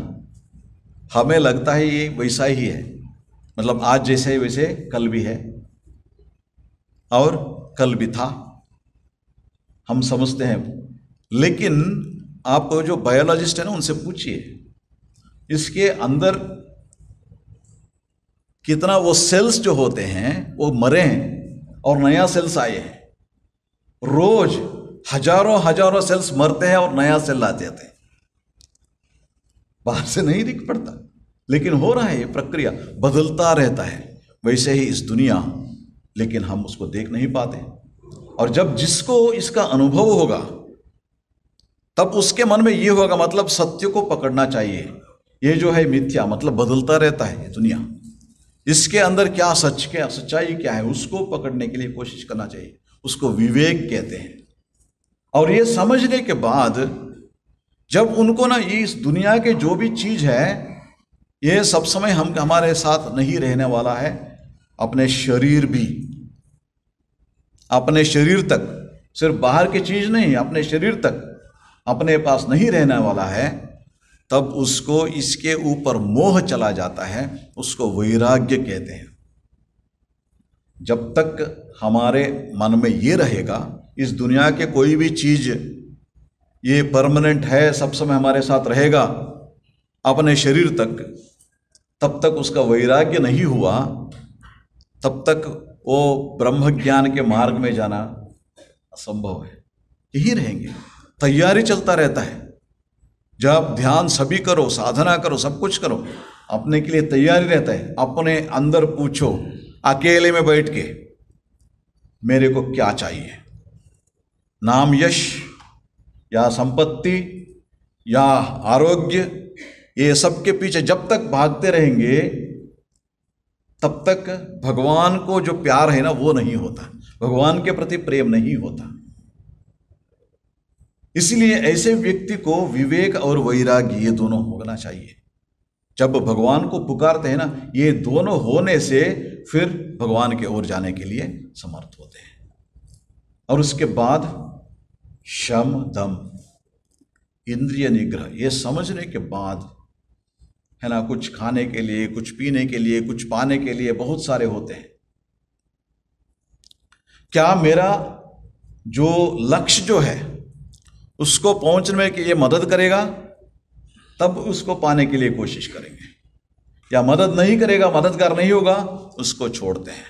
हमें लगता है ये वैसा ही है, मतलब आज जैसे है वैसे कल भी है और कल भी था, हम समझते हैं। लेकिन आप जो बायोलॉजिस्ट है ना, उनसे पूछिए इसके अंदर कितना वो सेल्स जो होते हैं वो मरे हैं और नया सेल्स आए हैं। रोज हजारों सेल्स मरते हैं और नया सेल आते हैं। बाहर से नहीं दिख पड़ता, लेकिन हो रहा है, ये प्रक्रिया बदलता रहता है। वैसे ही इस दुनिया, लेकिन हम उसको देख नहीं पाते। और जब जिसको इसका अनुभव होगा, तब उसके मन में ये होगा, मतलब सत्य को पकड़ना चाहिए। ये जो है मिथ्या, मतलब बदलता रहता है ये दुनिया। इसके अंदर क्या सच, क्या सच्चाई क्या है, उसको पकड़ने के लिए कोशिश करना चाहिए। उसको विवेक कहते हैं। और ये समझने के बाद जब उनको ना ये इस दुनिया के जो भी चीज है, ये सब समय हमारे साथ नहीं रहने वाला है। अपने शरीर भी, अपने शरीर तक, सिर्फ बाहर की चीज नहीं, अपने शरीर तक अपने पास नहीं रहने वाला है, तब उसको इसके ऊपर मोह चला जाता है, उसको वैराग्य कहते हैं। जब तक हमारे मन में ये रहेगा, इस दुनिया के कोई भी चीज ये परमानेंट है, सब समय हमारे साथ रहेगा अपने शरीर तक, तब तक उसका वैराग्य नहीं हुआ, तब तक वो ब्रह्म ज्ञान के मार्ग में जाना असंभव है। यही रहेंगे, तैयारी चलता रहता है। जब ध्यान सभी करो, साधना करो, सब कुछ करो, अपने के लिए तैयारी रहता है। अपने अंदर पूछो अकेले में बैठ के, मेरे को क्या चाहिए? नाम, यश या संपत्ति या आरोग्य, ये सब के पीछे जब तक भागते रहेंगे तब तक भगवान को जो प्यार है ना वो नहीं होता, भगवान के प्रति प्रेम नहीं होता। इसलिए ऐसे व्यक्ति को विवेक और वैराग्य ये दोनों होना चाहिए। जब भगवान को पुकारते हैं ना, ये दोनों होने से फिर भगवान के ओर जाने के लिए समर्थ होते हैं। और उसके बाद शम दम, इंद्रिय निग्रह, ये समझने के बाद है ना, कुछ खाने के लिए, कुछ पीने के लिए, कुछ पाने के लिए बहुत सारे होते हैं। क्या मेरा जो लक्ष्य जो है उसको पहुंचने में कि ये मदद करेगा, तब उसको पाने के लिए कोशिश करेंगे। या मदद नहीं करेगा, मददगार नहीं होगा, उसको छोड़ते हैं।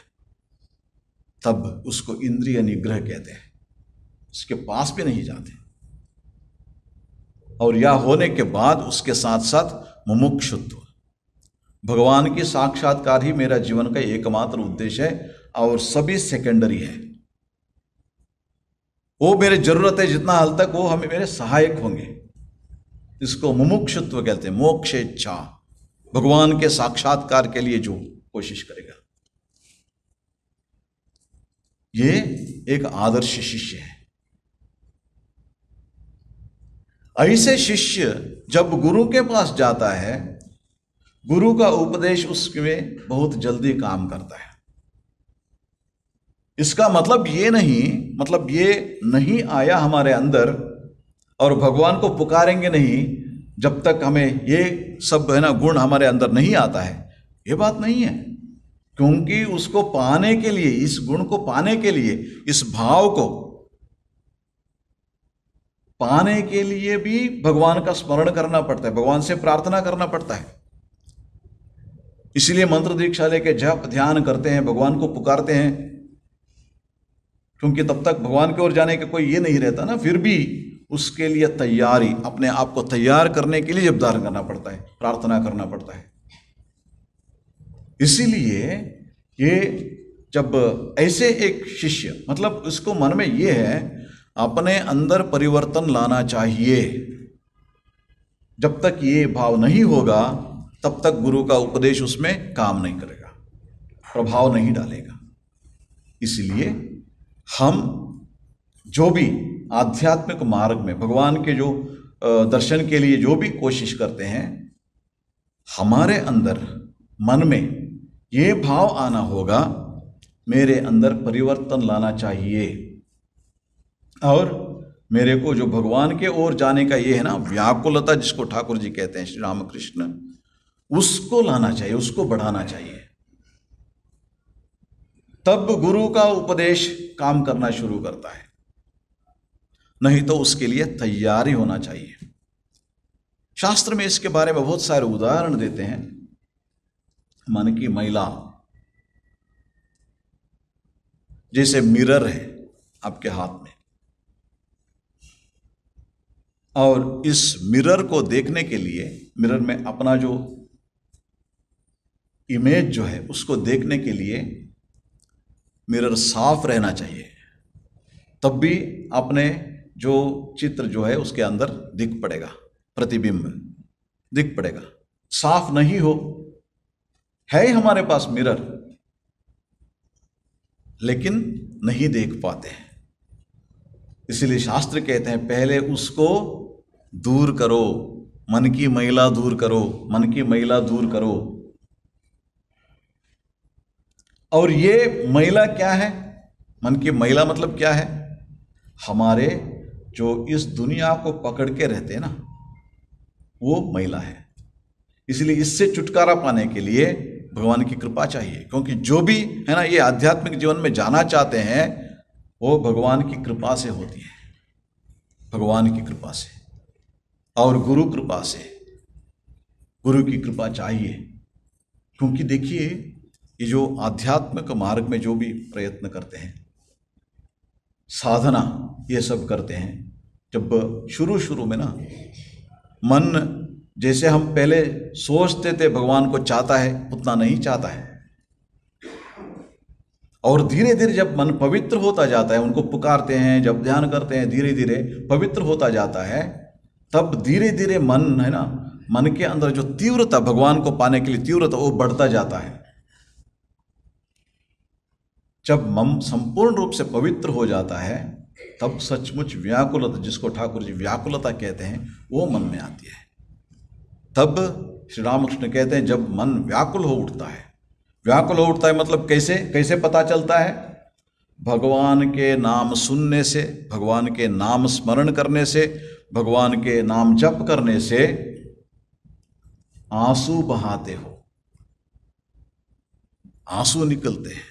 तब उसको इंद्रिय निग्रह कहते हैं, उसके पास भी नहीं जाते। और यह होने के बाद उसके साथ साथ मुमुक्षुत्व, भगवान की साक्षात्कार ही मेरा जीवन का एकमात्र उद्देश्य है और सभी सेकेंडरी है। वो मेरे जरूरत है जितना हाल तक वो हमें मेरे सहायक होंगे। इसको मुमुक्षुत्व कहते हैं, मोक्ष इच्छा, भगवान के साक्षात्कार के लिए जो कोशिश करेगा, ये एक आदर्श शिष्य है। ऐसे शिष्य जब गुरु के पास जाता है, गुरु का उपदेश उसमें बहुत जल्दी काम करता है। इसका मतलब ये नहीं आया हमारे अंदर और भगवान को पुकारेंगे नहीं जब तक हमें ये सब है ना गुण हमारे अंदर नहीं आता है, ये बात नहीं है। क्योंकि उसको पाने के लिए, इस गुण को पाने के लिए, इस भाव को पाने के लिए भी भगवान का स्मरण करना पड़ता है, भगवान से प्रार्थना करना पड़ता है। इसलिए मंत्र दीक्षा लेके जप ध्यान करते हैं, भगवान को पुकारते हैं, क्योंकि तब तक भगवान की ओर जाने का कोई ये नहीं रहता ना। फिर भी उसके लिए तैयारी, अपने आप को तैयार करने के लिए जप धारण करना पड़ता है, प्रार्थना करना पड़ता है। इसीलिए ये जब ऐसे एक शिष्य, मतलब उसको मन में ये है अपने अंदर परिवर्तन लाना चाहिए, जब तक ये भाव नहीं होगा तब तक गुरु का उपदेश उसमें काम नहीं करेगा, प्रभाव नहीं डालेगा। इसलिए हम जो भी आध्यात्मिक मार्ग में भगवान के जो दर्शन के लिए जो भी कोशिश करते हैं, हमारे अंदर मन में ये भाव आना होगा, मेरे अंदर परिवर्तन लाना चाहिए और मेरे को जो भगवान के ओर जाने का ये है ना व्याकुलता, जिसको ठाकुर जी कहते हैं श्री रामकृष्ण, उसको लाना चाहिए, उसको बढ़ाना चाहिए। तब गुरु का उपदेश काम करना शुरू करता है, नहीं तो उसके लिए तैयारी होना चाहिए। शास्त्र में इसके बारे में बहुत सारे उदाहरण देते हैं। मन की महिला जैसे मिरर है आपके हाथ में, और इस मिरर को देखने के लिए, मिरर में अपना जो इमेज जो है उसको देखने के लिए मिरर साफ रहना चाहिए, तब भी अपने जो चित्र जो है उसके अंदर दिख पड़ेगा, प्रतिबिंब दिख पड़ेगा। साफ नहीं हो, है हमारे पास मिरर लेकिन नहीं देख पाते हैं। इसलिए शास्त्र कहते हैं पहले उसको दूर करो, मन की मैला दूर करो, मन की मैला दूर करो। और ये मैला क्या है? मन की मैला मतलब क्या है? हमारे जो इस दुनिया को पकड़ के रहते हैं ना, वो मैला है। इसलिए इससे छुटकारा पाने के लिए भगवान की कृपा चाहिए, क्योंकि जो भी है ना ये आध्यात्मिक जीवन में जाना चाहते हैं वो भगवान की कृपा से होती है, भगवान की कृपा से और गुरु कृपा से। गुरु की कृपा चाहिए, क्योंकि देखिए ये जो आध्यात्मिक मार्ग में जो भी प्रयत्न करते हैं, साधना ये सब करते हैं, जब शुरू शुरू में ना मन जैसे हम पहले सोचते थे भगवान को चाहता है उतना नहीं चाहता है, और धीरे धीरे जब मन पवित्र होता जाता है, उनको पुकारते हैं, जब ध्यान करते हैं, धीरे धीरे पवित्र होता जाता है, तब धीरे धीरे मन है ना, मन के अंदर जो तीव्रता, भगवान को पाने के लिए तीव्रता, वो बढ़ता जाता है। जब मन संपूर्ण रूप से पवित्र हो जाता है, तब सचमुच व्याकुलता, जिसको ठाकुर जी व्याकुलता कहते हैं, वो मन में आती है। तब श्री रामकृष्ण कहते हैं जब मन व्याकुल हो उठता है। व्याकुल हो उठता है मतलब कैसे कैसे पता चलता है? भगवान के नाम सुनने से, भगवान के नाम स्मरण करने से, भगवान के नाम जप करने से आंसू बहाते हो, आंसू निकलते हैं,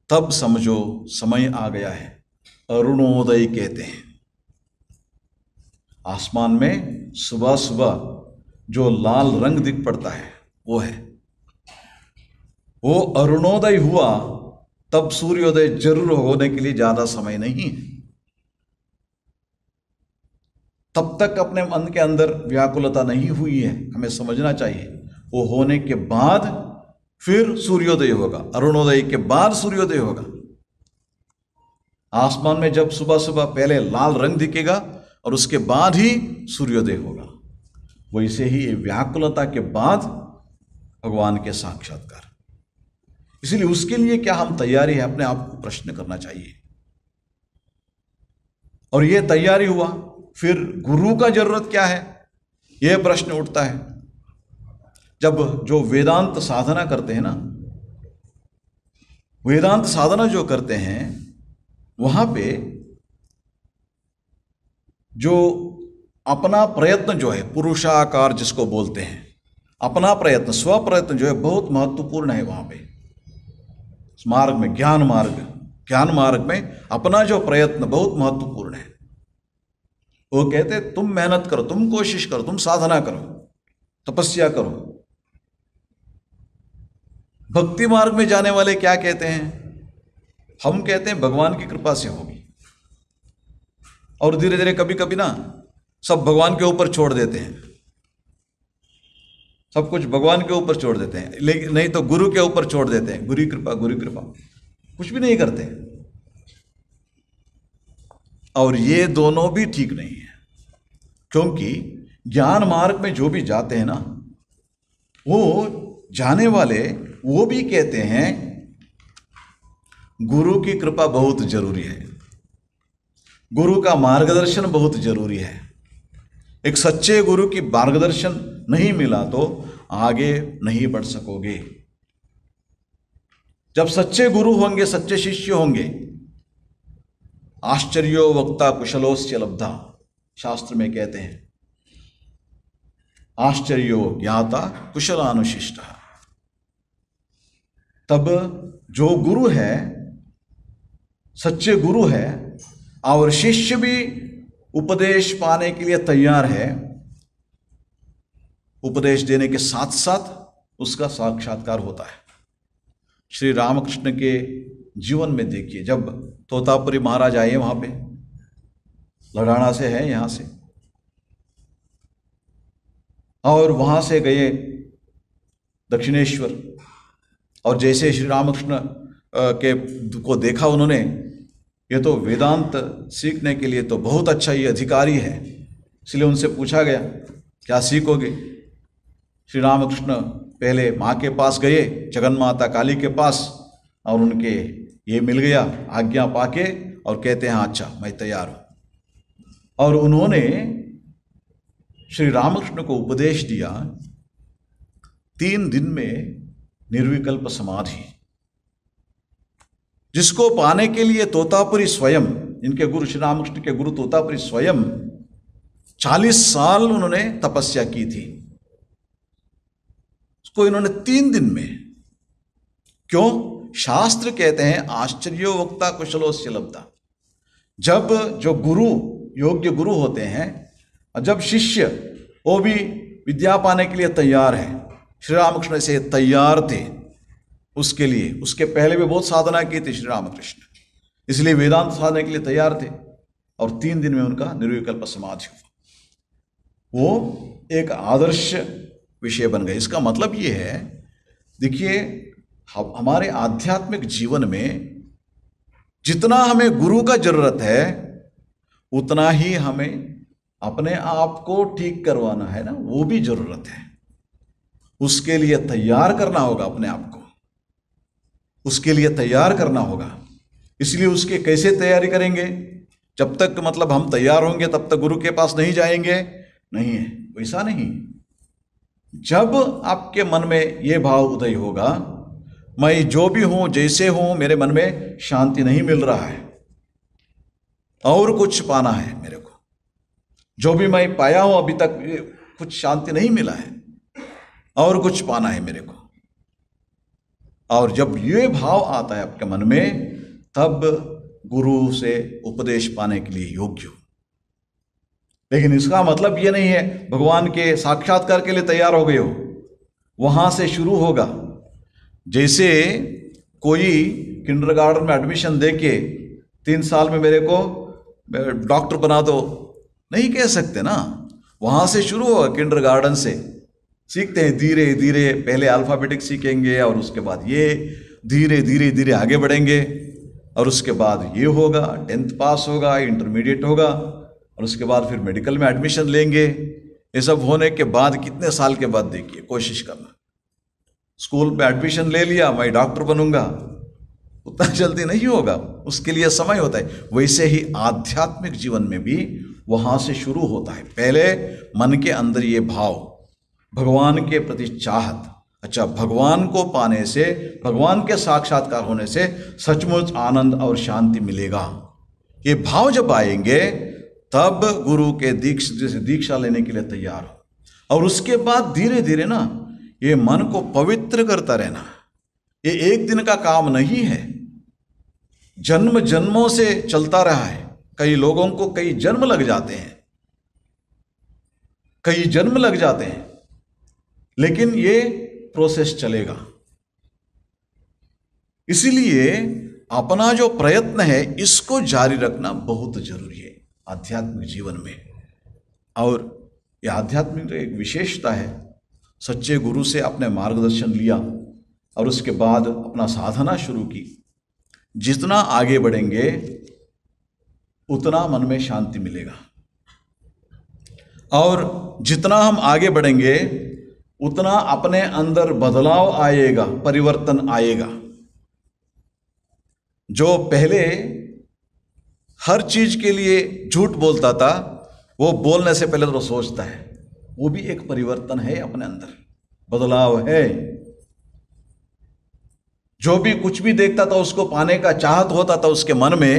तब समझो समय आ गया है। अरुणोदय कहते हैं। आसमान में सुबह सुबह जो लाल रंग दिख पड़ता है वो है, वो अरुणोदय हुआ, तब सूर्योदय जरूर होने के लिए ज्यादा समय नहीं है। तब तक अपने मन के अंदर व्याकुलता नहीं हुई है, हमें समझना चाहिए। वो होने के बाद फिर सूर्योदय होगा, अरुणोदय के बाद सूर्योदय होगा। आसमान में जब सुबह सुबह पहले लाल रंग दिखेगा और उसके बाद ही सूर्योदय होगा, वैसे ही व्याकुलता के बाद भगवान के साक्षात्कार। इसलिए उसके लिए क्या हम तैयारी है, अपने आप को प्रश्न करना चाहिए। और ये तैयारी हुआ, फिर गुरु का जरूरत क्या है, यह प्रश्न उठता है। जब जो वेदांत साधना करते हैं ना, वेदांत साधना जो करते हैं, वहां पे जो अपना प्रयत्न जो है, पुरुषाकार जिसको बोलते हैं, अपना प्रयत्न, स्व प्रयत्न जो है बहुत महत्वपूर्ण है। वहां पे इस मार्ग में, ज्ञान मार्ग में अपना जो प्रयत्न बहुत महत्वपूर्ण है। वो कहते तुम मेहनत करो, तुम कोशिश करो, तुम साधना करो, तपस्या करो। भक्ति मार्ग में जाने वाले क्या कहते हैं? हम कहते हैं भगवान की कृपा से होगी, और धीरे धीरे कभी कभी ना सब भगवान के ऊपर छोड़ देते हैं, सब कुछ भगवान के ऊपर छोड़ देते हैं, लेकिन नहीं तो गुरु के ऊपर छोड़ देते हैं। गुरु कृपा, कुछ भी नहीं करते। और ये दोनों भी ठीक नहीं है, क्योंकि ज्ञान मार्ग में जो भी जाते हैं ना, वो जाने वाले वो भी कहते हैं गुरु की कृपा बहुत जरूरी है, गुरु का मार्गदर्शन बहुत जरूरी है। एक सच्चे गुरु की मार्गदर्शन नहीं मिला तो आगे नहीं बढ़ सकोगे। जब सच्चे गुरु होंगे, सच्चे शिष्य होंगे, आश्चर्यो वक्ता कुशलोस्य लब्धा, शास्त्र में कहते हैं, आश्चर्यो ज्ञाता कुशलानुशिष्ट। तब जो गुरु है, सच्चे गुरु है, और शिष्य भी उपदेश पाने के लिए तैयार है, उपदेश देने के साथ साथ उसका साक्षात्कार होता है। श्री रामकृष्ण के जीवन में देखिए, जब तोतापुरी महाराज आए वहां पे, लड़ाना से है यहां से, और वहां से गए दक्षिणेश्वर, और जैसे श्री रामकृष्ण के को देखा उन्होंने, ये तो वेदांत सीखने के लिए तो बहुत अच्छा ये अधिकारी है, इसलिए उनसे पूछा गया क्या सीखोगे। श्री रामकृष्ण पहले माँ के पास गए, जगन्माता काली के पास, और उनके ये मिल गया आज्ञा पाके, और कहते हैं अच्छा मैं तैयार हूँ। और उन्होंने श्री रामकृष्ण को उपदेश दिया 3 दिन में निर्विकल्प समाधि, जिसको पाने के लिए तोतापुरी स्वयं, इनके गुरु श्री रामकृष्ण के गुरु तोतापुरी स्वयं 40 साल उन्होंने तपस्या की थी, उसको इन्होंने 3 दिन में। क्यों? शास्त्र कहते हैं आश्चर्यो वक्ता कुशलोस्य लब्धा। जब जो गुरु, योग्य गुरु होते हैं, और जब शिष्य वो भी विद्या पाने के लिए तैयार है, श्री रामकृष्ण से तैयार थे उसके लिए। उसके पहले भी बहुत साधना की थी श्री रामकृष्ण, इसलिए वेदांत साधने के लिए तैयार थे। और 3 दिन में उनका निर्विकल्प समाधि हुआ। वो एक आदर्श विषय बन गए। इसका मतलब ये है, देखिए हमारे आध्यात्मिक जीवन में जितना हमें गुरु का जरूरत है उतना ही हमें अपने आप को ठीक करवाना है ना, वो भी जरूरत है। उसके लिए तैयार करना होगा अपने आप को, उसके लिए तैयार करना होगा। इसलिए उसके कैसे तैयारी करेंगे? जब तक मतलब हम तैयार होंगे तब तक गुरु के पास नहीं जाएंगे, नहीं है, वैसा नहीं। जब आपके मन में ये भाव उदय होगा, मैं जो भी हूं जैसे हूं, मेरे मन में शांति नहीं मिल रहा है और कुछ पाना है मेरे को, जो भी मैं पाया हूं अभी तक कुछ शांति नहीं मिला है और कुछ पाना है मेरे को। और जब ये भाव आता है आपके मन में, तब गुरु से उपदेश पाने के लिए योग्य हो। लेकिन इसका मतलब ये नहीं है भगवान के साक्षात्कार के लिए तैयार हो गए हो, वहां से शुरू होगा। जैसे कोई किंडरगार्टन में एडमिशन देके 3 साल में मेरे को डॉक्टर बना दो, नहीं कह सकते ना। वहां से शुरू होगा, किंडरगार्टन से सीखते हैं धीरे धीरे। पहले अल्फाबेटिक सीखेंगे और उसके बाद ये धीरे धीरे धीरे आगे बढ़ेंगे और उसके बाद ये होगा, 10th पास होगा, इंटरमीडिएट होगा और उसके बाद फिर मेडिकल में एडमिशन लेंगे। ये सब होने के बाद कितने साल के बाद देखिए, कोशिश करना। स्कूल में एडमिशन ले लिया, मैं डॉक्टर बनूंगा, उतना जल्दी नहीं होगा, उसके लिए समय होता है। वैसे ही आध्यात्मिक जीवन में भी वहां से शुरू होता है। पहले मन के अंदर ये भाव, भगवान के प्रति चाहत, अच्छा भगवान को पाने से, भगवान के साक्षात्कार होने से सचमुच आनंद और शांति मिलेगा। ये भाव जब आएंगे तब गुरु के दीक्षा लेने के लिए तैयार हो। और उसके बाद धीरे धीरे ना ये मन को पवित्र करता रहना। ये एक दिन का काम नहीं है, जन्म जन्मों से चलता रहा है। कई लोगों को कई जन्म लग जाते हैं, कई जन्म लग जाते हैं, लेकिन ये प्रोसेस चलेगा। इसीलिए अपना जो प्रयत्न है इसको जारी रखना बहुत जरूरी है आध्यात्मिक जीवन में। और यह आध्यात्मिक एक विशेषता है, सच्चे गुरु से आपने मार्गदर्शन लिया और उसके बाद अपना साधना शुरू की। जितना आगे बढ़ेंगे उतना मन में शांति मिलेगा, और जितना हम आगे बढ़ेंगे उतना अपने अंदर बदलाव आएगा, परिवर्तन आएगा। जो पहले हर चीज के लिए झूठ बोलता था, वो बोलने से पहले तो सोचता है, वो भी एक परिवर्तन है, अपने अंदर बदलाव है। जो भी कुछ भी देखता था उसको पाने का चाहत होता था उसके मन में,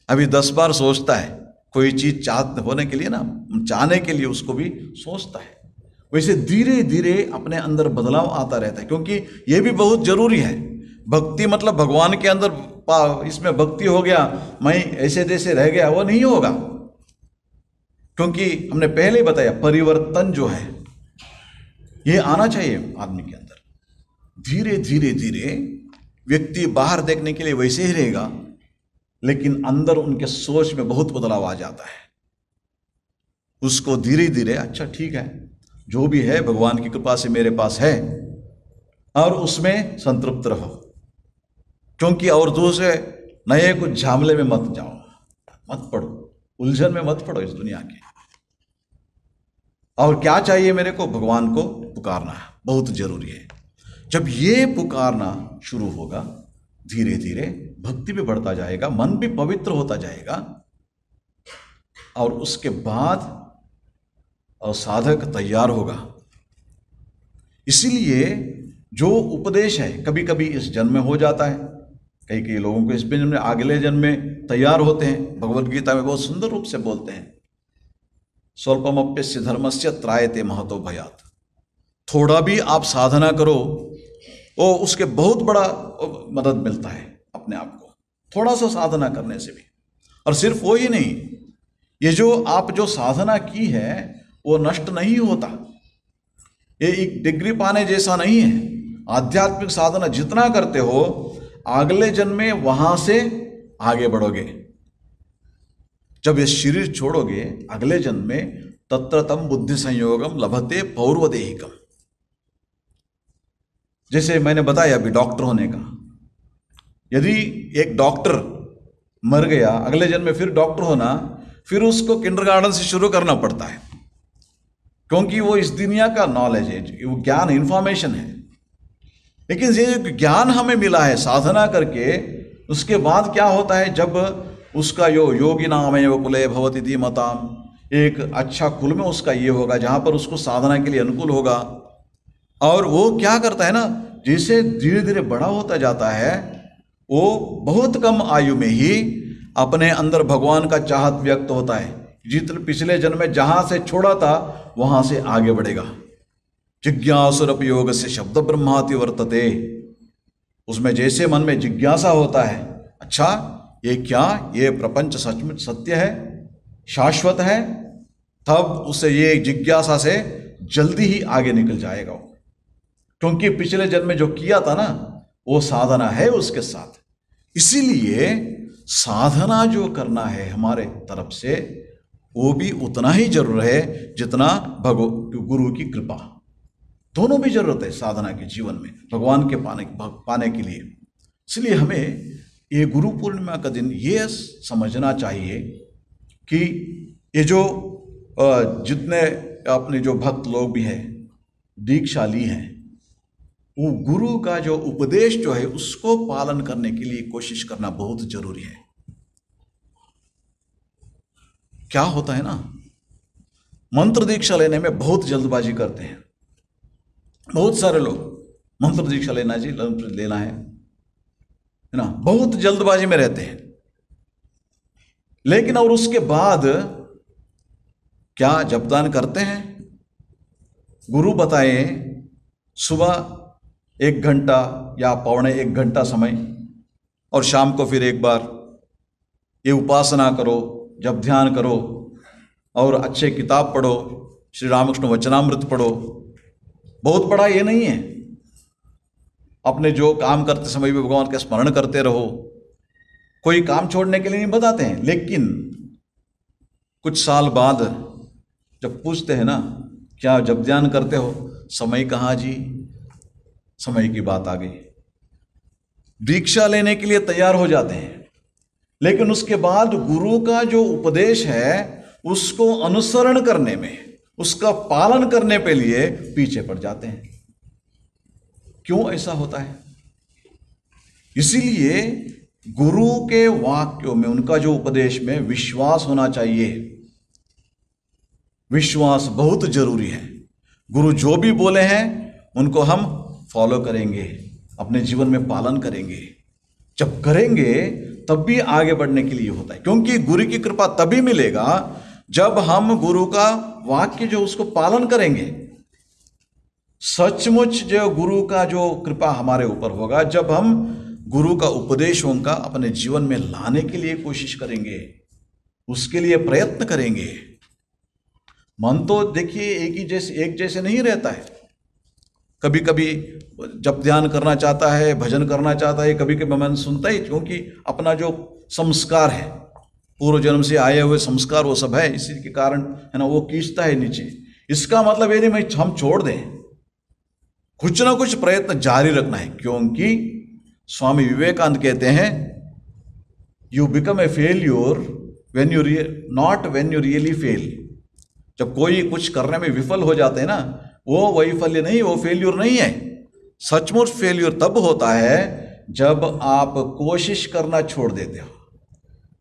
अभी 10 बार सोचता है। कोई चीज चाहत होने के लिए ना, चाहने के लिए उसको भी सोचता है। वैसे धीरे धीरे अपने अंदर बदलाव आता रहता है, क्योंकि यह भी बहुत जरूरी है। भक्ति मतलब भगवान के अंदर इसमें भक्ति हो गया, मैं ऐसे जैसे रह गया, वो नहीं होगा। क्योंकि हमने पहले ही बताया, परिवर्तन जो है ये आना चाहिए आदमी के अंदर। धीरे धीरे धीरे व्यक्ति बाहर देखने के लिए वैसे ही रहेगा, लेकिन अंदर उनके सोच में बहुत बदलाव आ जाता है। उसको धीरे धीरे, अच्छा ठीक है, जो भी है भगवान की कृपा से मेरे पास है, और उसमें संतृप्त रहो। क्योंकि और दूसरे नए कुछ झामले में मत जाओ, मत पड़ो, उलझन में मत पड़ो इस दुनिया के। और क्या चाहिए मेरे को? भगवान को पुकारना बहुत जरूरी है। जब ये पुकारना शुरू होगा, धीरे धीरे भक्ति भी बढ़ता जाएगा, मन भी पवित्र होता जाएगा, और उसके बाद और साधक तैयार होगा। इसीलिए जो उपदेश है कभी कभी इस जन्म में हो जाता है, कई कई लोगों को इस जन्म में, अगले जन्म में तैयार होते हैं। भगवद गीता में बहुत सुंदर रूप से बोलते हैं, स्वल्पमप्यस्य धर्मस्य त्रायते महतो भयात्। थोड़ा भी आप साधना करो, वो उसके बहुत बड़ा मदद मिलता है अपने आप को, थोड़ा सा साधना करने से भी। और सिर्फ वो ही नहीं, ये जो आप जो साधना की है वो नष्ट नहीं होता। ये एक डिग्री पाने जैसा नहीं है। आध्यात्मिक साधना जितना करते हो अगले जन्म में वहां से आगे बढ़ोगे। जब ये शरीर छोड़ोगे अगले जन्म में तत्र तम बुद्धि संयोगम लभते पौर्वदेहिकम। जैसे मैंने बताया अभी डॉक्टर होने का, यदि एक डॉक्टर मर गया अगले जन्म में फिर डॉक्टर होना, फिर उसको किंडरगार्टन से शुरू करना पड़ता है, क्योंकि वो इस दुनिया का नॉलेज है, वो ज्ञान इंफॉर्मेशन है। लेकिन ये ज्ञान हमें मिला है साधना करके, उसके बाद क्या होता है, जब उसका योगी नाम है वो कुले भवति धीमताम, एक अच्छा कुल में उसका ये होगा जहां पर उसको साधना के लिए अनुकूल होगा। और वो क्या करता है ना, जैसे धीरे धीरे बड़ा होता जाता है वो बहुत कम आयु में ही अपने अंदर भगवान का चाहत व्यक्त होता है। जितने पिछले जन्म में जहां से छोड़ा था वहां से आगे बढ़ेगा। जिज्ञासुरपयोग से शब्द ब्रह्माति वर्तते, उसमें जैसे मन में जिज्ञासा होता है, अच्छा ये क्या, ये प्रपंच सचमुच सत्य है, शाश्वत है, तब उसे ये जिज्ञासा से जल्दी ही आगे निकल जाएगा वो। क्योंकि पिछले जन्म में जो किया था ना वो साधना है उसके साथ। इसीलिए साधना जो करना है हमारे तरफ से वो भी उतना ही जरूर है जितना गुरु की कृपा। दोनों भी जरूरत है साधना के जीवन में भगवान के पाने के लिए। इसलिए हमें ये गुरु पूर्णिमा का दिन ये समझना चाहिए कि ये जो जितने अपने जो भक्त लोग भी हैं, दीक्षाली हैं, वो गुरु का जो उपदेश जो है उसको पालन करने के लिए कोशिश करना बहुत जरूरी है। क्या होता है ना, मंत्र दीक्षा लेने में बहुत जल्दबाजी करते हैं। बहुत सारे लोग मंत्र दीक्षा लेना जी लेना है ना, बहुत जल्दबाजी में रहते हैं। लेकिन और उसके बाद क्या जपदान करते हैं? गुरु बताए सुबह 1 घंटा या पौने 1 घंटा समय, और शाम को फिर एक बार ये उपासना करो, जप ध्यान करो, और अच्छे किताब पढ़ो, श्री रामकृष्ण वचनामृत पढ़ो। बहुत बड़ा ये नहीं है, अपने जो काम करते समय भी भगवान का स्मरण करते रहो। कोई काम छोड़ने के लिए नहीं बताते हैं, लेकिन कुछ साल बाद जब पूछते हैं ना क्या जप ध्यान करते हो, समय कहाँ जी, समय की बात आ गई। दीक्षा लेने के लिए तैयार हो जाते हैं, लेकिन उसके बाद गुरु का जो उपदेश है उसको अनुसरण करने में, उसका पालन करने के लिए पीछे पड़ जाते हैं। क्यों ऐसा होता है? इसीलिए गुरु के वाक्यों में, उनका जो उपदेश में विश्वास होना चाहिए। विश्वास बहुत जरूरी है। गुरु जो भी बोले हैं उनको हम फॉलो करेंगे, अपने जीवन में पालन करेंगे। जब करेंगे तब भी आगे बढ़ने के लिए होता है, क्योंकि गुरु की कृपा तभी मिलेगा जब हम गुरु का वाक्य जो उसको पालन करेंगे। सचमुच जो गुरु का जो कृपा हमारे ऊपर होगा जब हम गुरु का उपदेशों का अपने जीवन में लाने के लिए कोशिश करेंगे, उसके लिए प्रयत्न करेंगे। मन तो देखिए एक जैसे नहीं रहता है। कभी कभी जब ध्यान करना चाहता है, भजन करना चाहता है, कभी कभी मन सुनता ही, क्योंकि अपना जो संस्कार है, पूर्व जन्म से आए हुए संस्कार वो सब है, इसी के कारण है ना, वो खींचता है नीचे। इसका मतलब ये नहीं हम छोड़ दें, कुछ ना कुछ प्रयत्न जारी रखना है। क्योंकि स्वामी विवेकानंद कहते हैं you become a failure when you not when you really fail. जब कोई कुछ करने में विफल हो जाते हैं ना, वो वैफल्य नहीं, वो फेल्यूर नहीं है। सचमुच फेल्यूर तब होता है जब आप कोशिश करना छोड़ देते हो,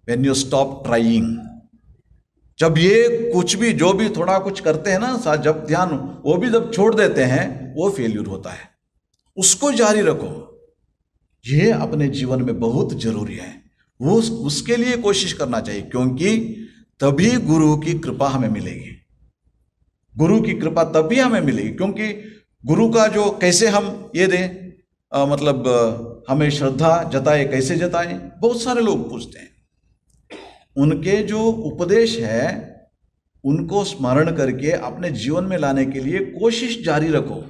व्हेन यू स्टॉप ट्राइंग। जब ये कुछ भी जो भी थोड़ा कुछ करते हैं ना, जब ध्यान, वो भी जब छोड़ देते हैं वो फेल्यूर होता है। उसको जारी रखो, ये अपने जीवन में बहुत जरूरी है। वो उसके लिए कोशिश करना चाहिए, क्योंकि तभी गुरु की कृपा हमें मिलेगी। गुरु की कृपा तभी हमें मिलेगी, क्योंकि गुरु का जो कैसे हम ये दें, मतलब हमें श्रद्धा जताए, कैसे जताएं, बहुत सारे लोग पूछते हैं। उनके जो उपदेश है उनको स्मरण करके अपने जीवन में लाने के लिए कोशिश जारी रखो,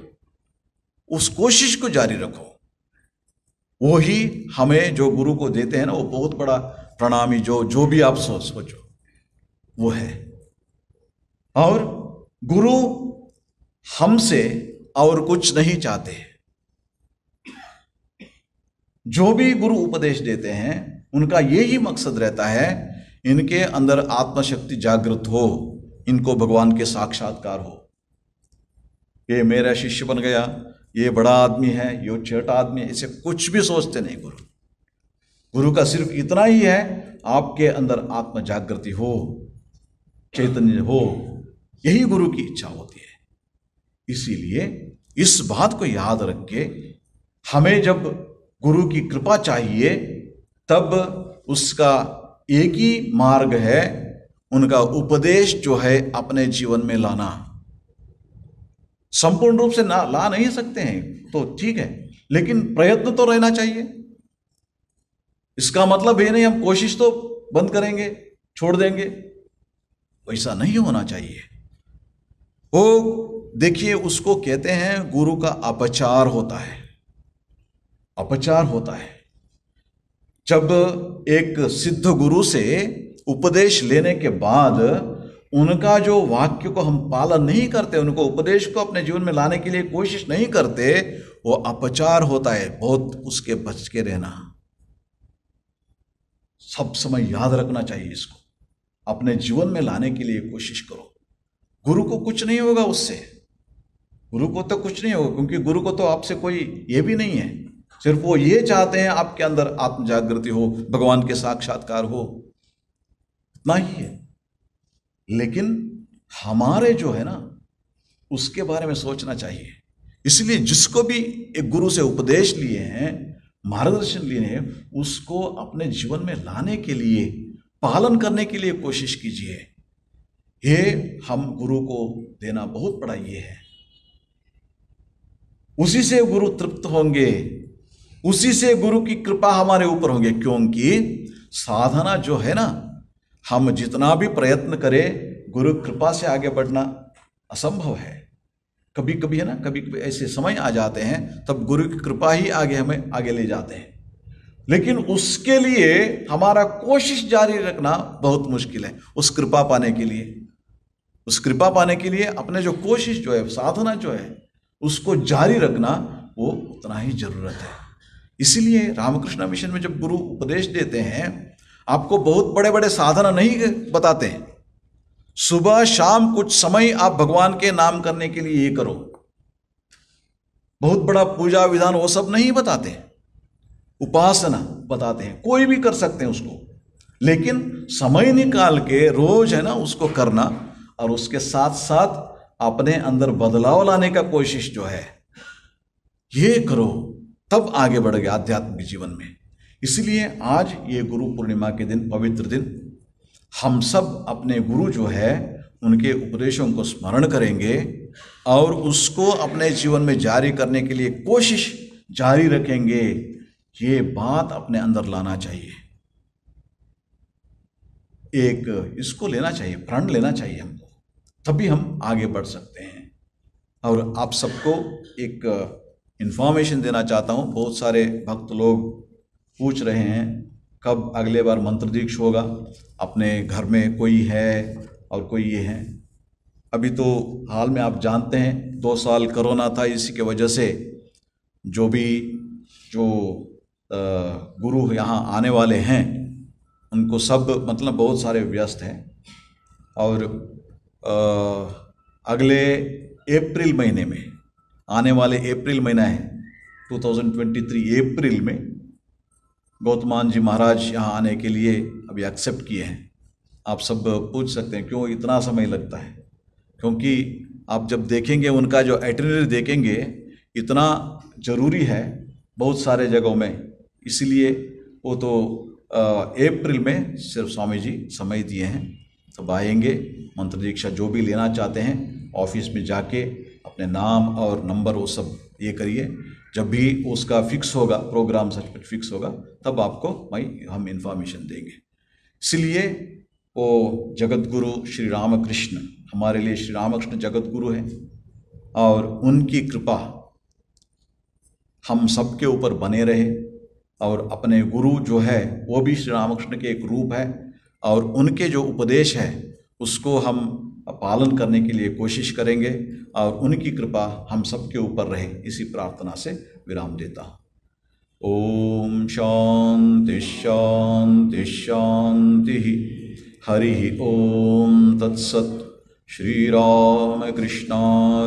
उस कोशिश को जारी रखो। वो ही हमें जो गुरु को देते हैं ना, वो बहुत बड़ा प्रणामी जो भी आप सोचो वो है। और गुरु हमसे और कुछ नहीं चाहते। जो भी गुरु उपदेश देते हैं उनका यही मकसद रहता है, इनके अंदर आत्मशक्ति जागृत हो, इनको भगवान के साक्षात्कार हो। ये मेरा शिष्य बन गया, ये बड़ा आदमी है, ये छोटा आदमी है, इसे कुछ भी सोचते नहीं। गुरु का सिर्फ इतना ही है, आपके अंदर आत्म जागृति हो, चैतन्य हो, यही गुरु की इच्छा होती है। इसीलिए इस बात को याद रख के हमें जब गुरु की कृपा चाहिए, तब उसका एक ही मार्ग है, उनका उपदेश जो है अपने जीवन में लाना। संपूर्ण रूप से ला नहीं सकते हैं तो ठीक है, लेकिन प्रयत्न तो रहना चाहिए। इसका मतलब ये नहीं हम कोशिश तो बंद करेंगे, छोड़ देंगे, वैसा नहीं होना चाहिए। वो देखिए, उसको कहते हैं गुरु का अपचार होता है। अपचार होता है जब एक सिद्ध गुरु से उपदेश लेने के बाद उनका जो वाक्य को हम पालन नहीं करते, उनको उपदेश को अपने जीवन में लाने के लिए कोशिश नहीं करते, वो अपचार होता है। बहुत उसके बच के रहना, सब समय याद रखना चाहिए। इसको अपने जीवन में लाने के लिए कोशिश करो। गुरु को कुछ नहीं होगा उससे, गुरु को तो कुछ नहीं होगा, क्योंकि गुरु को तो आपसे कोई ये भी नहीं है। सिर्फ वो ये चाहते हैं आपके अंदर आत्म जागृति हो, भगवान के साक्षात्कार हो, इतना ही है। लेकिन हमारे जो है ना, उसके बारे में सोचना चाहिए। इसलिए जिसको भी एक गुरु से उपदेश लिए हैं, मार्गदर्शन लिए हैं, उसको अपने जीवन में लाने के लिए, पालन करने के लिए कोशिश कीजिए। ये हम गुरु को देना बहुत बड़ा ये है। उसी से गुरु तृप्त होंगे, उसी से गुरु की कृपा हमारे ऊपर होंगे। क्योंकि साधना जो है ना, हम जितना भी प्रयत्न करें, गुरु कृपा से आगे बढ़ना असंभव है। कभी कभी है ना, कभी कभी ऐसे समय आ जाते हैं तब गुरु की कृपा ही हमें आगे ले जाते हैं। लेकिन उसके लिए हमारा कोशिश जारी रखना बहुत मुश्किल है। उस कृपा पाने के लिए, उस कृपा पाने के लिए अपने जो कोशिश जो है, साधना जो है, उसको जारी रखना वो उतना ही जरूरत है। इसीलिए रामकृष्ण मिशन में जब गुरु उपदेश देते हैं, आपको बहुत बड़े बड़े साधना नहीं बताते हैं। सुबह शाम कुछ समय आप भगवान के नाम करने के लिए ये करो, बहुत बड़ा पूजा विधान वो सब नहीं बताते। उपासना बताते हैं, कोई भी कर सकते हैं उसको, लेकिन समय निकाल के रोज है ना उसको करना, और उसके साथ साथ अपने अंदर बदलाव लाने का कोशिश जो है ये करो, तब आगे बढ़ गए आध्यात्मिक जीवन में। इसलिए आज ये गुरु पूर्णिमा के दिन, पवित्र दिन, हम सब अपने गुरु जो है उनके उपदेशों को स्मरण करेंगे और उसको अपने जीवन में जारी करने के लिए कोशिश जारी रखेंगे। ये बात अपने अंदर लाना चाहिए, एक इसको लेना चाहिए, प्रण लेना चाहिए हमको, तभी हम आगे बढ़ सकते हैं। और आप सबको एक इन्फॉर्मेशन देना चाहता हूँ। बहुत सारे भक्त लोग पूछ रहे हैं कब अगले बार मंत्र दीक्ष होगा, अपने घर में कोई है और कोई ये है। अभी तो हाल में आप जानते हैं 2 साल कोरोना था, इसी के वजह से जो गुरु यहाँ आने वाले हैं उनको सब मतलब बहुत सारे व्यस्त हैं। और अगले अप्रैल महीने में, आने वाले अप्रैल महीना है 2023 अप्रैल में गौतमान जी महाराज यहाँ आने के लिए अभी एक्सेप्ट किए हैं। आप सब पूछ सकते हैं क्यों इतना समय लगता है, क्योंकि आप जब देखेंगे उनका जो आइटिनरी देखेंगे इतना ज़रूरी है बहुत सारे जगहों में, इसलिए वो तो अप्रैल में सिर्फ स्वामी जी समय दिए हैं। तब आएंगे, मंत्र दीक्षा जो भी लेना चाहते हैं ऑफिस में जाके अपने नाम और नंबर वो सब ये करिए। जब भी उसका फिक्स होगा, प्रोग्राम सच फिक्स होगा, तब आपको हम इंफॉर्मेशन देंगे। इसलिए वो जगत गुरु श्री रामकृष्ण, हमारे लिए श्री रामकृष्ण जगत गुरु हैं, और उनकी कृपा हम सबके ऊपर बने रहे। और अपने गुरु जो है वो भी श्री रामकृष्ण के एक रूप है, और उनके जो उपदेश है उसको हम पालन करने के लिए कोशिश करेंगे, और उनकी कृपा हम सबके ऊपर रहे, इसी प्रार्थना से विराम देता हूँ। ओम शांति शांति शांति। हरि ओम तत्सत्। श्री राम कृष्णार्पणमस्तु।